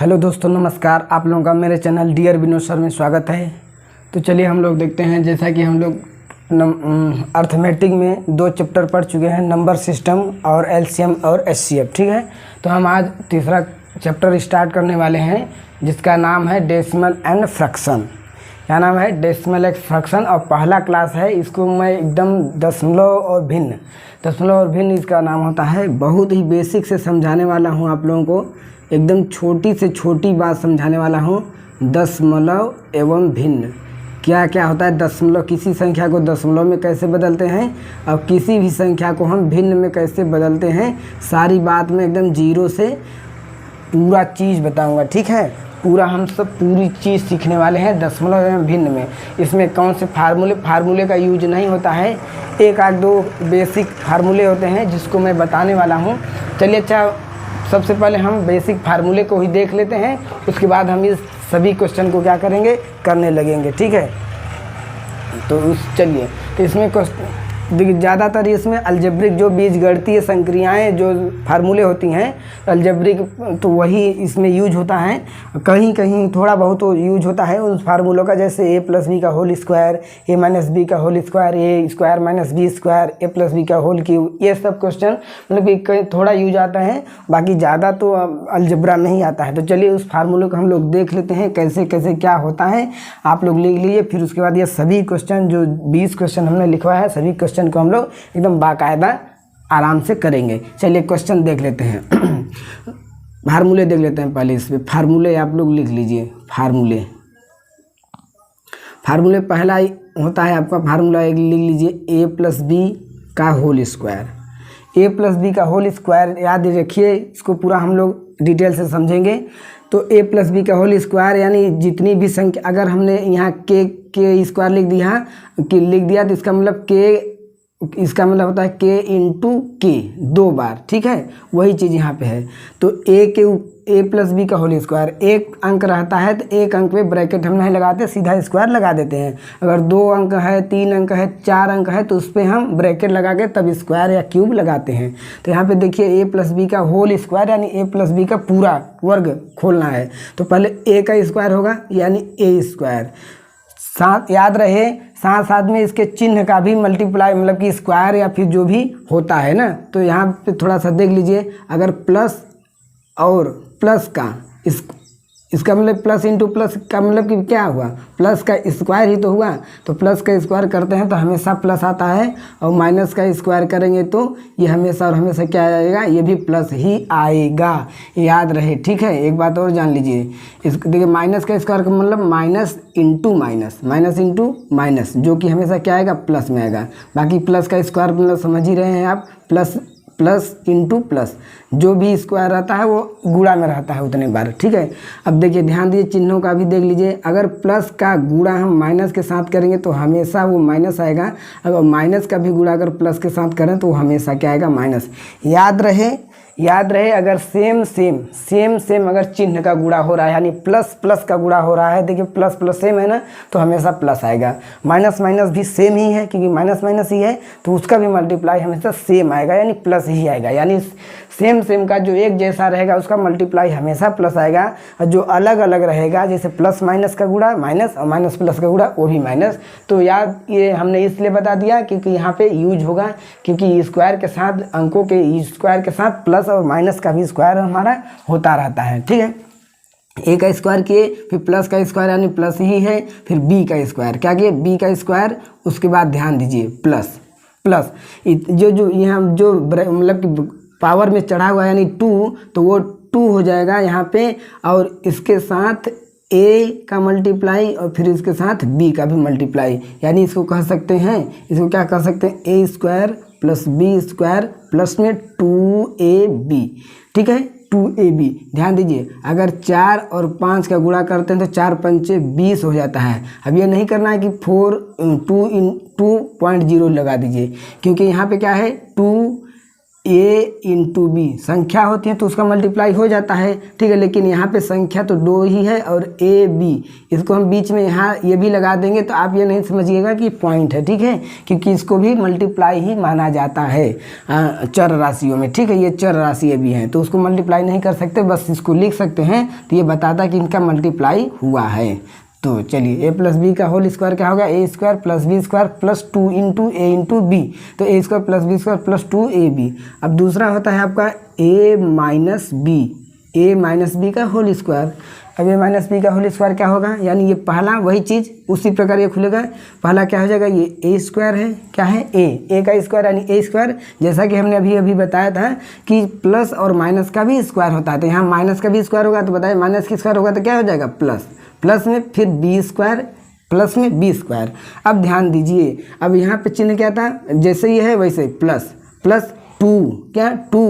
Hello दोस्तों, नमस्कार। आप लोगों का मेरे चैनल डियर विनोद सर में स्वागत है। तो चलिए हम लोग देखते हैं। जैसा कि हम लोग अर्थमेटिक में 2 चैप्टर पढ़ चुके हैं, नंबर सिस्टम और एलसीएम और एचसीएफ। ठीक है, तो हम आज तीसरा चैप्टर स्टार्ट करने वाले हैं, जिसका नाम है डेसिमल एंड फ्रैक्शन। क्या नाम है? Decimal and fraction. और पहला क्लास है, इसको मैं एकदम दशमलव और भिन्न इसका नाम होता है। बहुत ही बेसिक से समझाने वाला हूँ आप लोगों को, एकदम छोटी से छोटी बात समझाने वाला हूँ। दशमलव एवं भिन्न क्या क्या होता है? दशमलव, किसी संख्या को दशमलव में कैसे बदलते हैं और किसी भी संख्या को हम भिन्न में कैसे बदलते हैं, सारी बात में एकदम जीरो से पूरा चीज़ बताऊंगा। ठीक है, पूरा हम सब पूरी चीज़ सीखने वाले हैं दशमलव एवं भिन्न में। इसमें कौन से फार्मूले का यूज नहीं होता है, एक आध दो बेसिक फार्मूले होते हैं जिसको मैं बताने वाला हूँ। चलिए, अच्छा, सबसे पहले हम बेसिक फार्मूले को ही देख लेते हैं, उसके बाद हम इस सभी क्वेश्चन को क्या करेंगे, करने लगेंगे। ठीक है, तो चलिए, तो इसमें देखिए ज़्यादातर इसमें अलजेब्रिक जो बीजगणितीय संक्रियाएँ जो फार्मूले होती हैं, अलजेब्रिक, तो वही इसमें यूज होता है। कहीं कहीं थोड़ा बहुत तो यूज होता है उन फार्मूलों का, जैसे a + b का होल स्क्वायर, a - b का whole square, a² - b square, a + b का होल क्यूब। ये सब क्वेश्चन मतलब कि थोड़ा यूज आता है, बाकी ज़्यादा तो अलजेब्रा में ही आता है। तो चलिए उस फार्मूले को हम लोग देख लेते हैं कैसे कैसे क्या होता है। आप लोग लिख लीजिए, फिर उसके बाद ये सभी क्वेश्चन जो 20 क्वेश्चन हमने लिखवाया है, सभी क्वेश्चन को हम लोग एकदम बाकायदा आराम से करेंगे। चलिए क्वेश्चन देख लेते हैं। फार्मूले देख लेते हैं पहले। इसमें फार्मूले आप लोग लिख लीजिए। फार्मूले पहला होता है आपका फार्मूला, एक लिख लीजिए, a + b का होल स्क्वायर। a + b का होल स्क्वायर याद रखिए, इसको पूरा हम लोग डिटेल से समझेंगे। तो a + b का होल स्क्वायर यानी जितनी भी संख्या, अगर हमने यहाँ के स्क्वायर लिख दिया तो इसका मतलब होता है k × k 2 बार। ठीक है, वही चीज़ यहाँ पे है। तो a + b का होल स्क्वायर, एक अंक रहता है तो एक अंक पे ब्रैकेट हम नहीं लगाते, सीधा स्क्वायर लगा देते हैं। अगर 2 अंक है, 3 अंक है, 4 अंक है, तो उस पर हम ब्रैकेट लगा के तब स्क्वायर या क्यूब लगाते हैं। तो यहाँ पे देखिए a + b का होल स्क्वायर यानी a + b का पूरा वर्ग खोलना है, तो पहले a का स्क्वायर होगा यानी a²। साथ याद रहे, साथ साथ में इसके चिन्ह का भी मल्टीप्लाई, मतलब कि स्क्वायर या फिर जो भी होता है ना। तो यहाँ पे थोड़ा सा देख लीजिए, अगर प्लस और प्लस का इसका मतलब प्लस × प्लस का मतलब कि क्या हुआ, प्लस का स्क्वायर ही तो हुआ। तो प्लस का स्क्वायर करते हैं तो हमेशा प्लस आता है, और माइनस का स्क्वायर करेंगे तो ये हमेशा और हमेशा क्या आएगा, ये भी प्लस ही आएगा, याद रहे। ठीक है, एक बात और जान लीजिए, देखिए माइनस का स्क्वायर का मतलब माइनस × माइनस, जो कि हमेशा क्या आएगा, प्लस में आएगा। बाकी प्लस का स्क्वायर मतलब समझ ही रहे हैं आप, प्लस × प्लस, जो भी स्क्वायर रहता है वो गुणा में रहता है उतने बार। ठीक है, अब देखिए ध्यान दीजिए, चिन्हों का भी देख लीजिए। अगर प्लस का गुणा हम माइनस के साथ करेंगे तो हमेशा वो माइनस आएगा, अगर माइनस का भी गुणा अगर प्लस के साथ करें तो वो हमेशा क्या आएगा, माइनस। याद रहे अगर सेम अगर चिन्ह का गुणा हो रहा है, यानी प्लस का गुणा हो रहा है, देखिए प्लस सेम है ना, तो हमेशा प्लस आएगा। माइनस भी सेम ही है, क्योंकि माइनस ही है, तो उसका भी मल्टीप्लाई हमेशा सेम आएगा, यानी प्लस ही आएगा। यानी सेम का जो एक जैसा रहेगा उसका मल्टीप्लाई हमेशा प्लस आएगा, और जो अलग अलग रहेगा, जैसे प्लस माइनस का गुणा माइनस और माइनस प्लस का गुणा वो भी माइनस। तो याद ये हमने इसलिए बता दिया क्योंकि यहाँ पे यूज होगा, क्योंकि स्क्वायर के साथ, अंकों के स्क्वायर के साथ प्लस और माइनस का भी स्क्वायर हमारा होता रहता है। ठीक है, a का स्क्वायर किए, फिर प्लस का स्क्वायर यानी प्लस ही है, फिर b का स्क्वायर क्या किए, b का स्क्वायर, उसके बाद ध्यान दीजिए प्लस जो यहाँ जो मतलब कि पावर में चढ़ा हुआ यानी 2, तो वो 2 हो जाएगा यहाँ पे, और इसके साथ a का मल्टीप्लाई और फिर इसके साथ b का भी मल्टीप्लाई, यानी इसको कह सकते हैं, इसको क्या कह सकते हैं, a² + b² प्लस में 2ab। ठीक है, 2ab। ध्यान दीजिए, अगर 4 और 5 का गुणा करते हैं तो 4 × 5 = 20 हो जाता है। अब ये नहीं करना है कि 2.0 लगा दीजिए, क्योंकि यहाँ पे क्या है, 2 ए इंटू बी संख्या होती है तो उसका मल्टीप्लाई हो जाता है, ठीक है। लेकिन यहाँ पे संख्या तो 2 ही है और ए बी, इसको हम बीच में यहाँ ये भी लगा देंगे तो आप ये नहीं समझिएगा कि पॉइंट है, ठीक है, क्योंकि इसको भी मल्टीप्लाई ही माना जाता है चर राशियों में, ठीक है। ये चर राशि भी हैं तो उसको मल्टीप्लाई नहीं कर सकते, बस इसको लिख सकते हैं तो ये बताता है कि इनका मल्टीप्लाई हुआ है। तो चलिए ए प्लस बी का होल स्क्वायर क्या होगा, A square plus B square plus 2 into A into B, तो A square plus B square plus 2 A B. अब दूसरा होता है आपका ए माइनस बी का होल स्क्वायर। अब ए माइनस बी का होल स्क्वायर क्या होगा, यानी ये पहला वही चीज़ उसी प्रकार ये खुलेगा। पहला क्या हो जाएगा, ये ए स्क्वायर है, क्या है ए का स्क्वायर यानी ए स्क्वायर, जैसा कि हमने अभी बताया था कि प्लस और माइनस का भी स्क्वायर होता है। तो यहाँ माइनस का भी स्क्वायर होगा तो बताइए माइनस की स्क्वायर होगा तो क्या हो जाएगा प्लस में फिर बी स्क्वायर प्लस में बी स्क्वायर। अब ध्यान दीजिए, अब यहाँ पे चिन्ह क्या था, जैसे ही है वैसे प्लस 2 क्या 2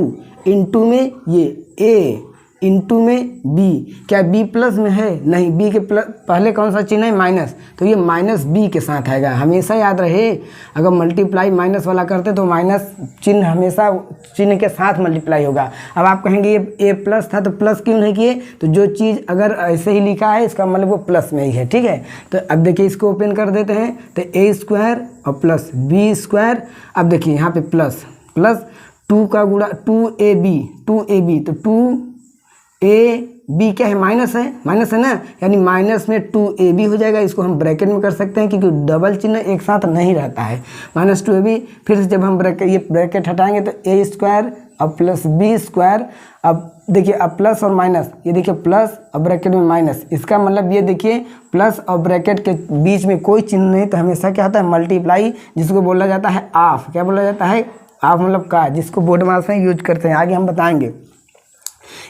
इंटू में ये ए इंटू में बी, क्या बी प्लस में है, नहीं, बी के प्लस पहले कौन सा चिन्ह है माइनस, तो ये माइनस बी के साथ आएगा। हमेशा याद रहे अगर मल्टीप्लाई माइनस वाला करते तो माइनस चिन्ह हमेशा चिन्ह के साथ मल्टीप्लाई होगा। अब आप कहेंगे ये ए प्लस था तो प्लस क्यों नहीं किए, तो जो चीज़ अगर ऐसे ही लिखा है इसका मतलब वो प्लस में ही है, ठीक है। तो अब देखिए इसको ओपन कर देते हैं तो ए स्क्वायर और प्लस बी स्क्वायर। अब देखिए यहाँ पे प्लस 2 का गुणा 2ab तो 2a बी क्या है माइनस है ना, यानी माइनस में 2ab हो जाएगा। इसको हम ब्रैकेट में कर सकते हैं क्योंकि डबल चिन्ह एक साथ नहीं रहता है, -2ab। फिर से जब हम ब्रैकेट हटाएंगे तो ए स्क्वायर और प्लस बी स्क्वायर। अब देखिए अब प्लस और माइनस, ये देखिए प्लस और ब्रैकेट में माइनस, इसका मतलब ये देखिए प्लस और ब्रैकेट के बीच में कोई चिन्ह नहीं तो हमेशा क्या होता है मल्टीप्लाई, जिसको बोला जाता है ऑफ। क्या बोला जाता है ऑफ, मतलब का, जिसको बोर्ड मार्क्स में यूज करते हैं, आगे हम बताएंगे।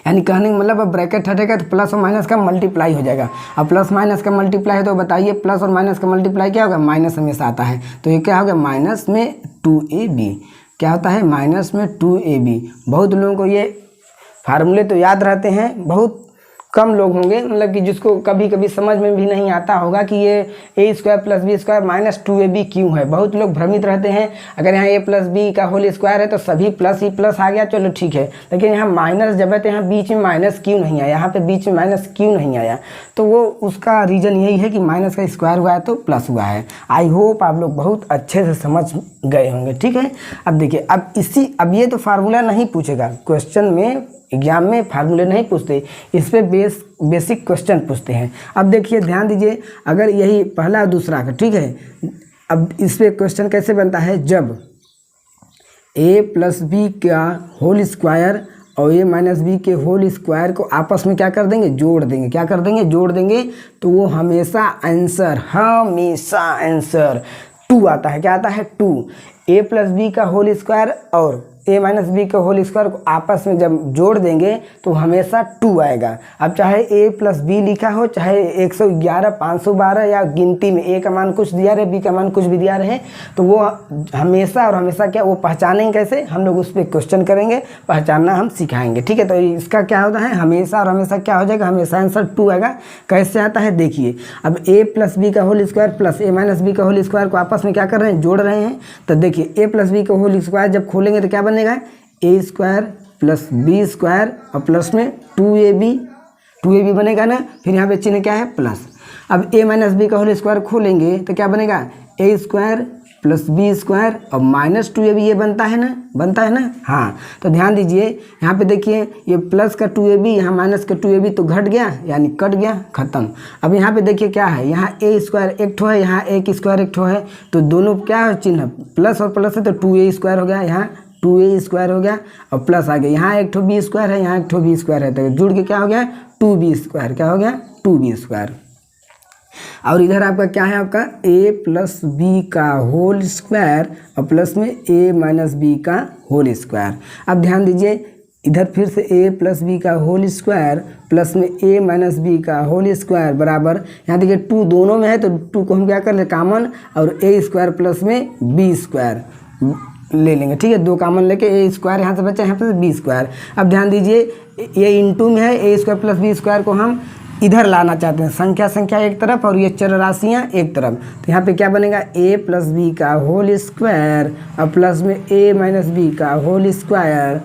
यानी कहने का मतलब अब ब्रैकेट हटेगा तो प्लस और माइनस का मल्टीप्लाई हो जाएगा। अब प्लस माइनस का मल्टीप्लाई है तो बताइए प्लस और माइनस का मल्टीप्लाई क्या होगा, माइनस हमेशा आता है। तो ये क्या होगा माइनस में 2ab, क्या होता है माइनस में 2ab। बहुत लोगों को ये फार्मूले तो याद रहते हैं, बहुत कम लोग होंगे मतलब कि जिसको कभी कभी समझ में भी नहीं आता होगा कि ये A square plus B square minus 2ab क्यों है। बहुत लोग भ्रमित रहते हैं, अगर यहाँ ए प्लस बी का होल स्क्वायर है तो सभी प्लस ही प्लस आ गया, चलो ठीक है, लेकिन यहाँ माइनस जब है तो यहाँ बीच में माइनस क्यों नहीं आया, यहाँ पे बीच में माइनस क्यों नहीं आया, तो वो उसका रीज़न यही है कि माइनस का स्क्वायर हुआ है तो प्लस हुआ है। आई होप आप लोग बहुत अच्छे से समझ गए होंगे, ठीक है। अब देखिए अब ये तो फार्मूला नहीं पूछेगा क्वेश्चन में, एग्जाम में फार्मूले नहीं पूछते, इस पर बेसिक क्वेश्चन पूछते हैं। अब देखिए ध्यान दीजिए, अगर यही पहला और दूसरा का, ठीक है, अब इस पर क्वेश्चन कैसे बनता है, जब a प्लस बी का होल स्क्वायर और a माइनस बी के होल स्क्वायर को आपस में क्या कर देंगे, जोड़ देंगे। क्या कर देंगे, जोड़ देंगे, तो वो हमेशा आंसर 2 आता है। क्या आता है 2। a प्लस बी का होल स्क्वायर और a माइनस बी के होल स्क्वायर को आपस में जब जोड़ देंगे तो हमेशा 2 आएगा। अब चाहे a प्लस बी लिखा हो, चाहे 111, 512 या गिनती में a का मान कुछ दिया रहे, b का मान कुछ भी दिया रहे, तो वो हमेशा और हमेशा क्या वो पहचानेंगे कैसे, हम लोग उस पर क्वेश्चन करेंगे, पहचानना हम सिखाएंगे, ठीक है। तो इसका क्या होता है, हमेशा और हमेशा क्या हो जाएगा, हमेशा आंसर 2 आएगा। कैसे आता है देखिए, अब a प्लस बी का whole square plus a minus B का होल स्क्वायर को आपस में क्या कर रहे हैं, जोड़ रहे हैं। तो देखिए a प्लस बी का होल स्क्वायर जब खोलेंगे तो क्या बनेगा, ए स्क्वायर प्लस बी स्क्वायर और प्लस में 2ab बनेगा ना। फिर यहाँ पे चिन्ह क्या है प्लस। अब a माइनस बी का होल स्क्वायर खोलेंगे तो क्या बनेगा, ए स्क्वायर प्लस बी स्क्वायर और माइनस 2ab, ये बनता है ना, हाँ। तो ध्यान दीजिए यहाँ पे देखिए, ये प्लस का 2ab यहाँ माइनस का 2ab तो घट गया, यानी कट गया, खत्म। अब यहाँ पे देखिए क्या है, यहाँ ए स्क्वायर एक ठो है, यहाँ एक स्क्वायर एक ठो है, तो दोनों क्या है चिन्ह प्लस और प्लस है तो 2a स्क्वायर हो गया, यहाँ 2a स्क्वायर हो गया और प्लस आ गया, यहाँ एक ठो बी स्क्वायर है, यहाँ एक ठो बी स्क्वायर है, तो जुड़ के क्या हो गया 2b स्क्वायर, क्या हो गया 2b स्क्वायर। और इधर आपका क्या है, आपका a प्लस बी का होल स्क्वायर और प्लस में a माइनस बी का होल स्क्वायर। अब ध्यान दीजिए इधर फिर से a प्लस बी का होल स्क्वायर प्लस में a माइनस बी का होल स्क्वायर बराबर, यहाँ देखिए 2 दोनों में है तो 2 को हम क्या कर ले कॉमन, और a स्क्वायर प्लस में b स्क्वायर ले लेंगे, ठीक है। 2 कॉमन लेके ए स्क्वायर यहाँ से बचा, यहाँ पे बी स्क्वायर। अब ध्यान दीजिए ये इंटू में है, ए स्क्वायर प्लस बी स्क्वायर को हम इधर लाना चाहते हैं, संख्या संख्या एक तरफ और ये चर राशियाँ एक तरफ, तो यहाँ पे क्या बनेगा a प्लस बी का होल स्क्वायर और प्लस में a माइनस बी का होल स्क्वायर।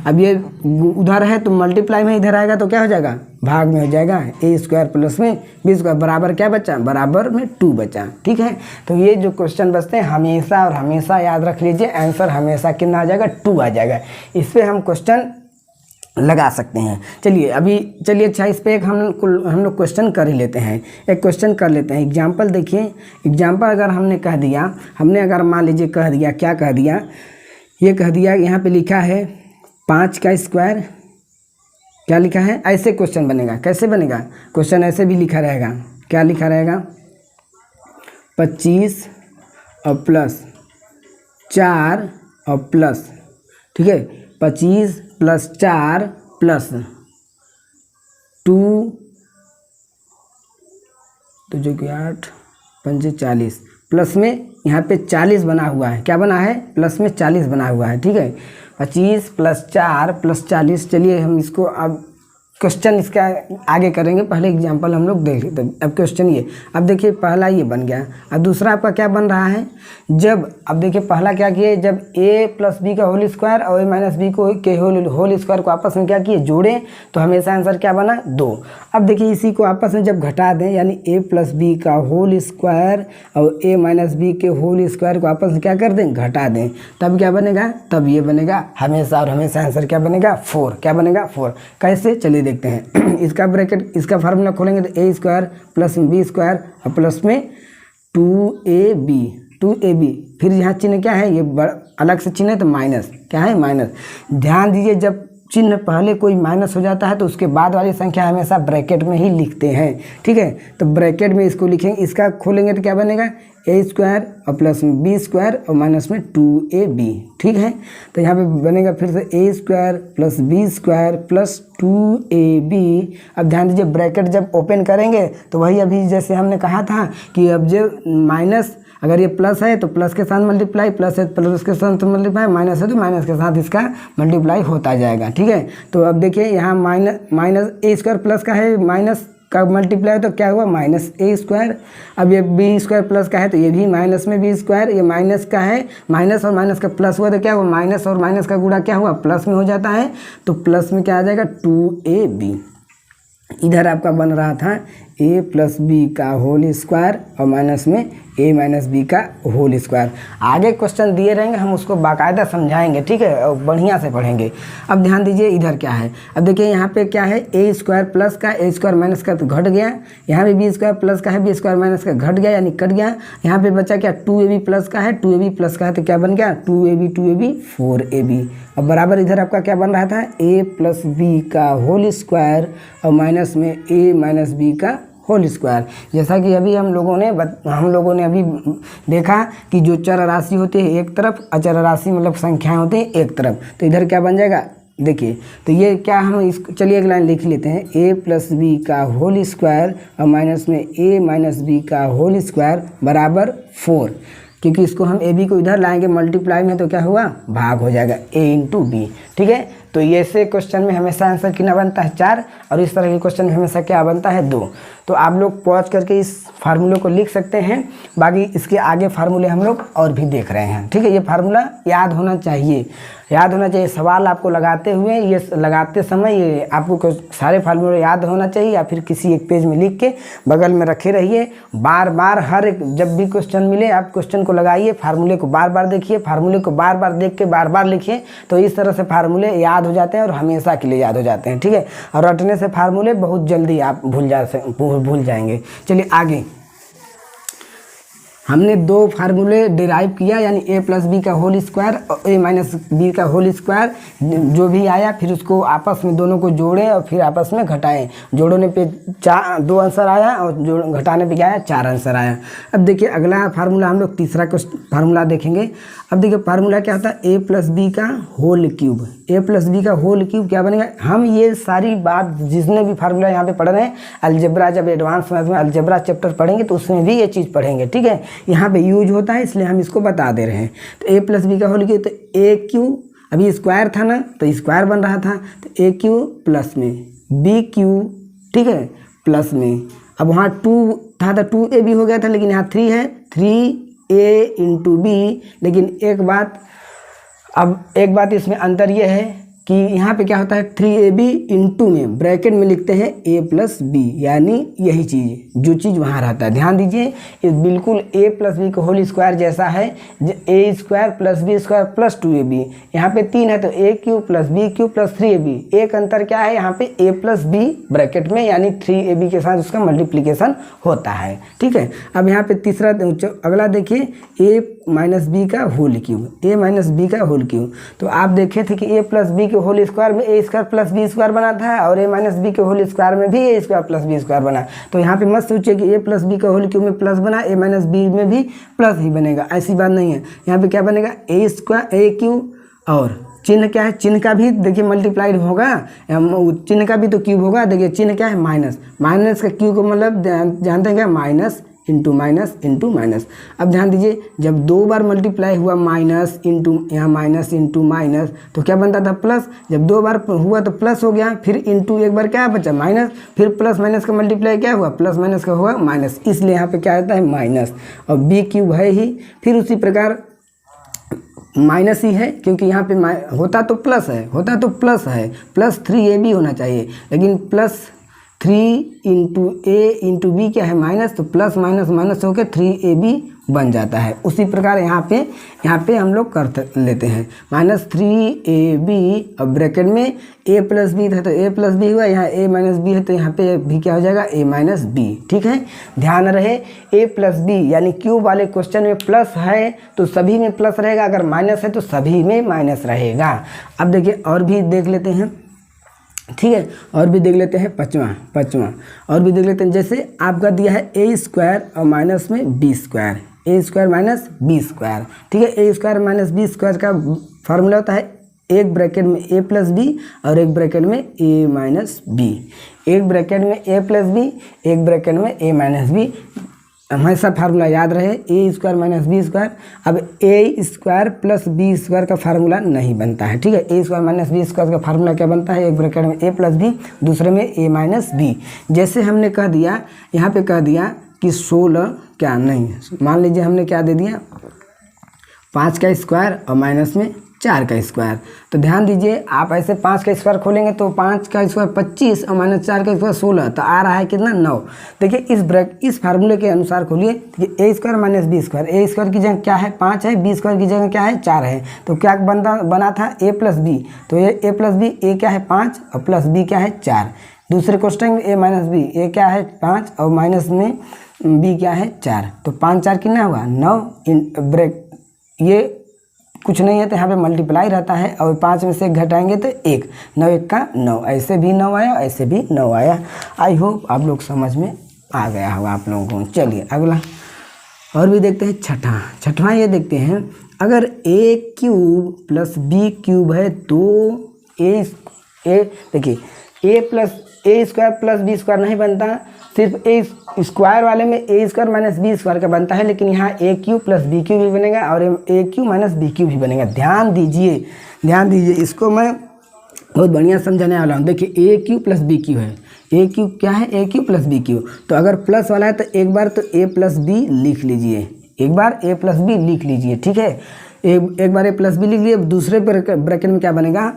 अब ये उधर है तो मल्टीप्लाई में इधर आएगा तो क्या हो जाएगा, भाग में हो जाएगा, a स्क्वायर प्लस में बी स्क्वायर बराबर क्या बचा, बराबर में 2 बचा। ठीक है, तो ये जो क्वेश्चन बचते हैं हमेशा और हमेशा याद रख लीजिए, आंसर हमेशा कितना आ जाएगा, 2 आ जाएगा। इस पर हम क्वेश्चन लगा सकते हैं। चलिए अच्छा, इस पर एक हम लोग क्वेश्चन कर ही लेते हैं, एक क्वेश्चन कर लेते हैं। एग्जाम्पल देखिए, एग्जाम्पल अगर हमने कह दिया, हमने अगर मान लीजिए कह दिया, क्या कह दिया, ये कह दिया यहाँ पे लिखा है 5 का स्क्वायर, क्या लिखा है, ऐसे क्वेश्चन बनेगा। कैसे बनेगा क्वेश्चन, ऐसे भी लिखा रहेगा, क्या लिखा रहेगा, 25 और प्लस 4 और प्लस, ठीक है, 25 प्लस 4 प्लस 2 तो जो कि 8 5 40 प्लस में यहाँ पे 40 बना हुआ है, क्या बना है, प्लस में 40 बना हुआ है। ठीक है, 25 प्लस 4 प्लस 40। चलिए हम इसको अब क्वेश्चन इसका आगे करेंगे, पहले एग्जांपल हम लोग देख लेते हैं। अब क्वेश्चन ये, अब देखिए पहला ये बन गया, अब दूसरा आपका क्या बन रहा है, जब अब देखिए पहला क्या किए, जब a प्लस बी का होल स्क्वायर और a माइनस बी को के होल स्क्वायर को आपस में क्या किए, जोड़े, तो हमेशा आंसर क्या बना, 2। अब देखिए इसी को आपस में जब घटा दें, यानी a प्लस बी का होल स्क्वायर और a माइनस बी के होल स्क्वायर को आपस में क्या कर दें, घटा दें, तब क्या बनेगा, तब ये बनेगा हमेशा और हमेशा आंसर क्या बनेगा, 4। क्या बनेगा, 4। कैसे, चलिए देखते हैं। इसका ब्रैकेट, इसका फार्मूला खोलेंगे तो a square plus B square और प्लस में 2ab, फिर यहाँ चिन्ह क्या है, ये अलग से चिन्ह है तो माइनस, क्या है, माइनस। ध्यान दीजिए, जब चिन्ह पहले कोई माइनस हो जाता है तो उसके बाद वाली संख्या हमेशा ब्रैकेट में ही लिखते हैं। ठीक है, तो ब्रैकेट में इसको लिखेंगे, इसका खोलेंगे तो क्या बनेगा, a स्क्वायर और प्लस में b स्क्वायर और माइनस में 2ab। ठीक है, तो यहाँ पे बनेगा फिर से a square plus b square plus 2ab। अब ध्यान दीजिए, ब्रैकेट जब ओपन करेंगे तो वही अभी जैसे हमने कहा था कि अब जो माइनस, अगर ये प्लस है तो प्लस के साथ मल्टीप्लाई, प्लस है तो प्लस के साथ मल्टीप्लाई, माइनस है तो माइनस के साथ इसका मल्टीप्लाई होता जाएगा। ठीक है, तो अब देखिए यहाँ माइनस a स्क्वायर प्लस का है, माइनस का मल्टीप्लाई तो क्या हुआ, माइनस a स्क्वायर। अब ये b स्क्वायर प्लस का है तो ये भी माइनस में b स्क्वायर, ये माइनस का है, माइनस और माइनस का प्लस हुआ तो क्या हुआ, माइनस और माइनस का गुणा क्या हुआ, प्लस में हो जाता है, तो प्लस में क्या आ जाएगा, 2ab। इधर आपका बन रहा था a प्लस बी का होल स्क्वायर और माइनस में a माइनस बी का होल स्क्वायर। आगे क्वेश्चन दिए रहेंगे, हम उसको बाकायदा समझाएंगे, ठीक है, और बढ़िया से पढ़ेंगे। अब ध्यान दीजिए इधर क्या है, अब देखिए यहाँ पे क्या है, a स्क्वायर प्लस का a स्क्वायर माइनस का तो घट गया, यहाँ पे b स्क्वायर प्लस का है b स्क्वायर माइनस का घट गया यानी कट गया। यहाँ पे बचा क्या, 2ab प्लस का है 2ab प्लस का है तो क्या बन गया, 2ab 4ab। अब बराबर इधर आपका क्या बन रहा था, a प्लस बी का होल स्क्वायर और माइनस में a माइनस बी का होल स्क्वायर। जैसा कि अभी हम लोगों ने अभी देखा कि जो चर राशि होती है एक तरफ, अचर राशि मतलब संख्याएं होती हैं एक तरफ, तो इधर क्या बन जाएगा, देखिए तो ये क्या, हम इसको चलिए एक लाइन लिख लेते हैं, a प्लस बी का होल स्क्वायर और माइनस में a माइनस बी का होल स्क्वायर बराबर 4, क्योंकि इसको हम a b को इधर लाएंगे मल्टीप्लाई में तो क्या हुआ, भाग हो जाएगा a इंटू बी। ठीक है, तो ये से क्वेश्चन में हमेशा आंसर कितना बनता है, 4, और इस तरह के क्वेश्चन में हमेशा क्या बनता है, 2। तो आप लोग पॉज करके इस फार्मूले को लिख सकते हैं, बाकी इसके आगे फार्मूले हम लोग और भी देख रहे हैं। ठीक है, ये फार्मूला याद होना चाहिए, सवाल आपको लगाते हुए, ये लगाते समय ये आपको सारे फार्मूले याद होना चाहिए, या फिर किसी एक पेज में लिख के बगल में रखे रहिए। बार बार हर एक जब भी क्वेश्चन मिले आप क्वेश्चन को लगाइए, फार्मूले को बार बार देखिए, फार्मूले को बार बार देख के बार बार लिखिए, तो इस तरह से फार्मूले याद हो जाते हैं और हमेशा के लिए याद हो जाते हैं। ठीक है, और रटने से फार्मूले बहुत जल्दी आप भूल जाएंगे। चलिए आगे, हमने 2 फार्मूले डिराइव किया, यानी a प्लस बी का होल स्क्वायर और a माइनस बी का होल स्क्वायर, जो भी आया फिर उसको आपस में दोनों को जोड़े और फिर आपस में घटाएं। जोड़ने पे 2 आंसर आया और घटाने पे क्या आया, 4 आंसर आया। अब देखिए अगला फार्मूला, हम लोग तीसरा फार्मूला देखेंगे। अब देखिए फार्मूला क्या होता है, a प्लस बी का whole cube, a plus B का होल क्यूब क्या बनेगा। हम ये सारी बात जितने भी फार्मूला यहाँ पे पढ़ रहे हैं, अलजेब्रा जब एडवांस मैथ में अलजेब्रा चैप्टर पढ़ेंगे तो उसमें भी ये चीज़ पढ़ेंगे। ठीक है, यहाँ पे यूज होता है इसलिए हम इसको बता दे रहे हैं। तो a प्लस बी का होल क्यूब, तो a क्यूब, अभी स्क्वायर था ना तो स्क्वायर बन रहा था, तो a क्यूब प्लस में b क्यूब, ठीक है, प्लस में। अब वहाँ 2 था तो 2ab हो गया था, लेकिन यहाँ 3 है, 3a इंटू बी। लेकिन एक बात इसमें अंतर ये है कि यहाँ पे क्या होता है, 3ab इंटू में ब्रैकेट में लिखते हैं a प्लस बी, यानी यही चीज़ जो चीज़ वहाँ रहता है। ध्यान दीजिए, ये बिल्कुल a प्लस बी का होल स्क्वायर जैसा है, a square plus B square plus 2ab। यहाँ पे 3 है तो a cube plus B cube plus 3ab। एक अंतर क्या है, यहाँ पे a प्लस बी ब्रैकेट में यानी 3ab के साथ उसका मल्टीप्लीकेशन होता है। ठीक है, अब यहाँ पे तीसरा अगला देखिए, a माइनस बी का whole cube, a minus B का होल क्यूब। तो आप देखे थे कि a प्लस बी के होल स्क्वायर में a square plus B square बना था, और a माइनस बी के होल स्क्वायर में भी a square plus B square बना। तो यहाँ पे मत सोचिए कि a प्लस बी का होल क्यूब में प्लस बना, a माइनस बी में भी प्लस ही बनेगा, ऐसी बात नहीं है। यहाँ पे क्या बनेगा, a स्क्वायर a क्यूब, और चिन्ह क्या है, चिन्ह का भी देखिए मल्टीप्लाइड होगा, चिन्ह का भी तो क्यूब होगा। देखिए चिन्ह क्या है, माइनस, माइनस का क्यूब को मतलब जानते हैं क्या, minus into minus into minus. अब ध्यान दीजिए, जब 2 बार मल्टीप्लाई हुआ माइनस इंटू, यहाँ माइनस इंटू माइनस, तो क्या बनता था, प्लस। जब 2 बार हुआ तो प्लस हो गया, फिर इंटू एक बार क्या बचा, माइनस, फिर प्लस माइनस का मल्टीप्लाई क्या हुआ, प्लस माइनस का हुआ माइनस, इसलिए यहाँ पे क्या आता है, माइनस। और बी क्यूब है ही, फिर उसी प्रकार माइनस ही है, क्योंकि यहाँ पे होता तो प्लस है, प्लस 3ab होना चाहिए, लेकिन plus 3 into A into B क्या है, माइनस, तो प्लस माइनस माइनस होकर 3ab बन जाता है। उसी प्रकार यहाँ पे हम लोग कर लेते हैं, माइनस 3ab। अब ब्रैकेट में a प्लस बी था तो a प्लस बी हुआ, यहाँ a माइनस बी है तो यहाँ पे भी क्या हो जाएगा, a माइनस बी। ठीक है, ध्यान रहे, a प्लस बी यानी क्यूब वाले क्वेश्चन में प्लस है तो सभी में प्लस रहेगा, अगर माइनस है तो सभी में माइनस रहेगा। अब देखिए और भी देख लेते हैं, ठीक है, और भी देख लेते हैं पाँचवा और भी देख लेते हैं। जैसे आपका दिया है a स्क्वायर और माइनस में b square, a square minus b square. ठीक है, a square minus b square का फार्मूला होता है एक ब्रैकेट में a प्लस बी और एक ब्रैकेट में a माइनस बी, एक ब्रैकेट में a प्लस बी, एक ब्रैकेट में a माइनस बी। हमेशा फार्मूला याद रहे, a square minus B square. अब a square plus B square का फार्मूला नहीं बनता है। ठीक है, a square minus B square का फार्मूला क्या बनता है, एक ब्रैकेट में a प्लस बी, दूसरे में a माइनस बी। जैसे हमने कह दिया, यहाँ पे कह दिया कि 16 क्या नहीं, मान लीजिए हमने क्या दे दिया, 5 का स्क्वायर और माइनस में 4 का स्क्वायर। तो ध्यान दीजिए, आप ऐसे 5 का स्क्वायर खोलेंगे तो 5 का स्क्वायर 25 और माइनस 4 का स्क्वायर 16, तो आ रहा है कितना, 9। देखिए इस फार्मूले के अनुसार खोलिए, a square minus B square, a square की जगह क्या है 5 है, b स्क्वायर की जगह क्या है 4 है, तो क्या बना था a प्लस बी, तो ये a प्लस बी, a क्या है 5 और प्लस b क्या है 4। दूसरे क्वेश्चन में a माइनस बी, a क्या है 5 और माइनस में b क्या है 4, तो 5 4 कितना हुआ 9। ये कुछ नहीं है तो यहाँ पे मल्टीप्लाई रहता है, और 5 में से 1 घटाएंगे तो 1, 9 1 का 9, ऐसे भी 9 आया, ऐसे भी 9 आया। आई होप आप लोग समझ में आ गया होगा आप लोगों को। चलिए अगला और भी देखते हैं, छठवां ये देखते हैं, अगर a cube plus b cube है तो देखिए a square plus b square नहीं बनता, सिर्फ a स्क्वायर वाले में a square minus B square का बनता है, लेकिन यहाँ a cube plus b cube भी बनेगा और a cube minus b cube भी बनेगा। ध्यान दीजिए, इसको मैं बहुत बढ़िया समझाने वाला हूँ। देखिए a cube plus b cube है, a क्यूब क्या है, a cube plus b cube. तो अगर प्लस वाला है तो एक बार तो a प्लस b लिख लीजिए, एक बार a प्लस बी लिख लीजिए। ठीक है, एक बार a प्लस बी लिख लिए। दूसरे ब्रैकेट में क्या बनेगा,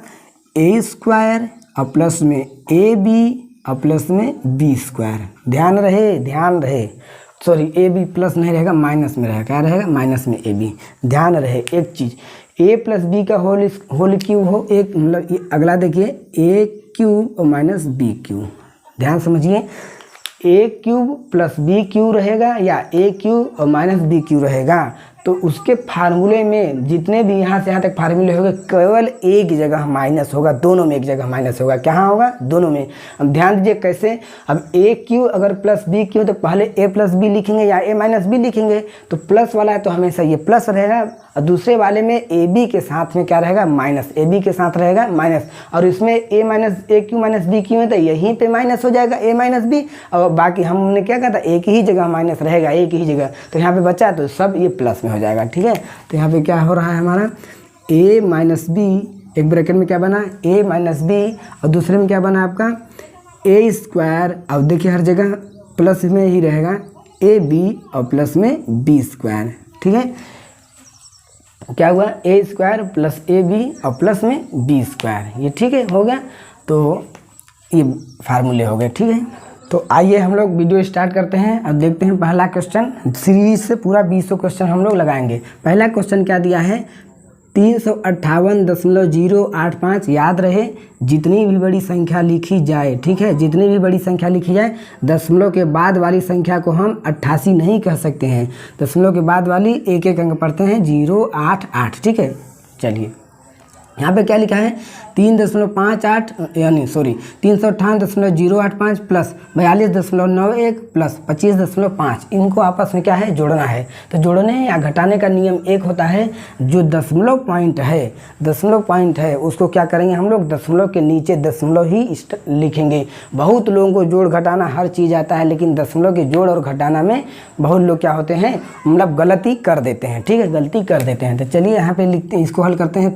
a स्क्वायर और प्लस में ए बी और प्लस में बी स्क्वायर। ध्यान रहे, सॉरी ए बी प्लस नहीं रहेगा, माइनस में रहेगा, क्या रहेगा, माइनस में ए बी। ध्यान रहे एक चीज़, ए प्लस बी का होल क्यूब हो, एक मतलब अगला देखिए ए क्यूब और माइनस बी क्यूब। ध्यान समझिए, ए क्यूब प्लस बी क्यूब रहेगा या ए क्यूब और माइनस बी क्यूब रहेगा, तो उसके फार्मूले में जितने भी यहाँ से यहाँ तक फार्मूले होंगे केवल एक जगह माइनस होगा, दोनों में एक जगह माइनस होगा। कहाँ होगा, दोनों में। अब ध्यान दीजिए कैसे, अब ए क्यू अगर प्लस बी क्यू तो पहले ए प्लस बी लिखेंगे या ए माइनस बी लिखेंगे, तो प्लस वाला है तो हमेशा ये प्लस रहेगा, और दूसरे वाले में ए बी के साथ में क्या रहेगा, माइनस, ए बी के साथ रहेगा माइनस, और इसमें ए क्यू माइनस बी क्यू है तो यहीं पे माइनस हो जाएगा ए माइनस बी, और बाकी हमने क्या कहा था एक ही जगह माइनस रहेगा, एक ही जगह, तो यहाँ पे बचा तो सब ये प्लस में हो जाएगा। ठीक है, तो यहाँ पे क्या हो रहा है हमारा, a माइनस बी, एक ब्रैकेट में क्या बना a माइनस बी, और दूसरे में क्या बना आपका ए स्क्वायर, अब देखिए हर जगह प्लस में ही रहेगा, ए बी और प्लस में बी स्क्वायर, ठीक है। क्या हुआ, ए स्क्वायर प्लस ए बी और प्लस में बी स्क्वायर, ये ठीक है हो गया। तो ये फार्मूले हो गए, ठीक है। तो आइए हम लोग वीडियो स्टार्ट करते हैं। अब देखते हैं पहला क्वेश्चन, सीरीज से पूरा 200 क्वेश्चन हम लोग लगाएंगे। पहला क्वेश्चन क्या दिया है, 358.085। याद रहे जितनी भी बड़ी संख्या लिखी जाए, ठीक है, जितनी भी बड़ी संख्या लिखी जाए, दशमलव के बाद वाली संख्या को हम 88 नहीं कह सकते हैं। दशमलव के बाद वाली एक एक अंक पढ़ते हैं 088, ठीक है। चलिए यहाँ पे क्या लिखा है, 3.58 यानी 358.085 प्लस 42.91 प्लस 25.5, इनको आपस में क्या है, जोड़ना है। तो जोड़ने या घटाने का नियम एक होता है, जो दशमलव पॉइंट है उसको क्या करेंगे हम लोग, दशमलव के नीचे दशमलव ही लिखेंगे। बहुत लोगों को जोड़ घटाना हर चीज़ आता है, लेकिन दशमलव के जोड़ और घटाना में बहुत लोग क्या होते हैं, मतलब गलती कर देते हैं, ठीक है, गलती कर देते हैं। तो चलिए यहाँ पे लिखते हैं, इसको हल करते हैं।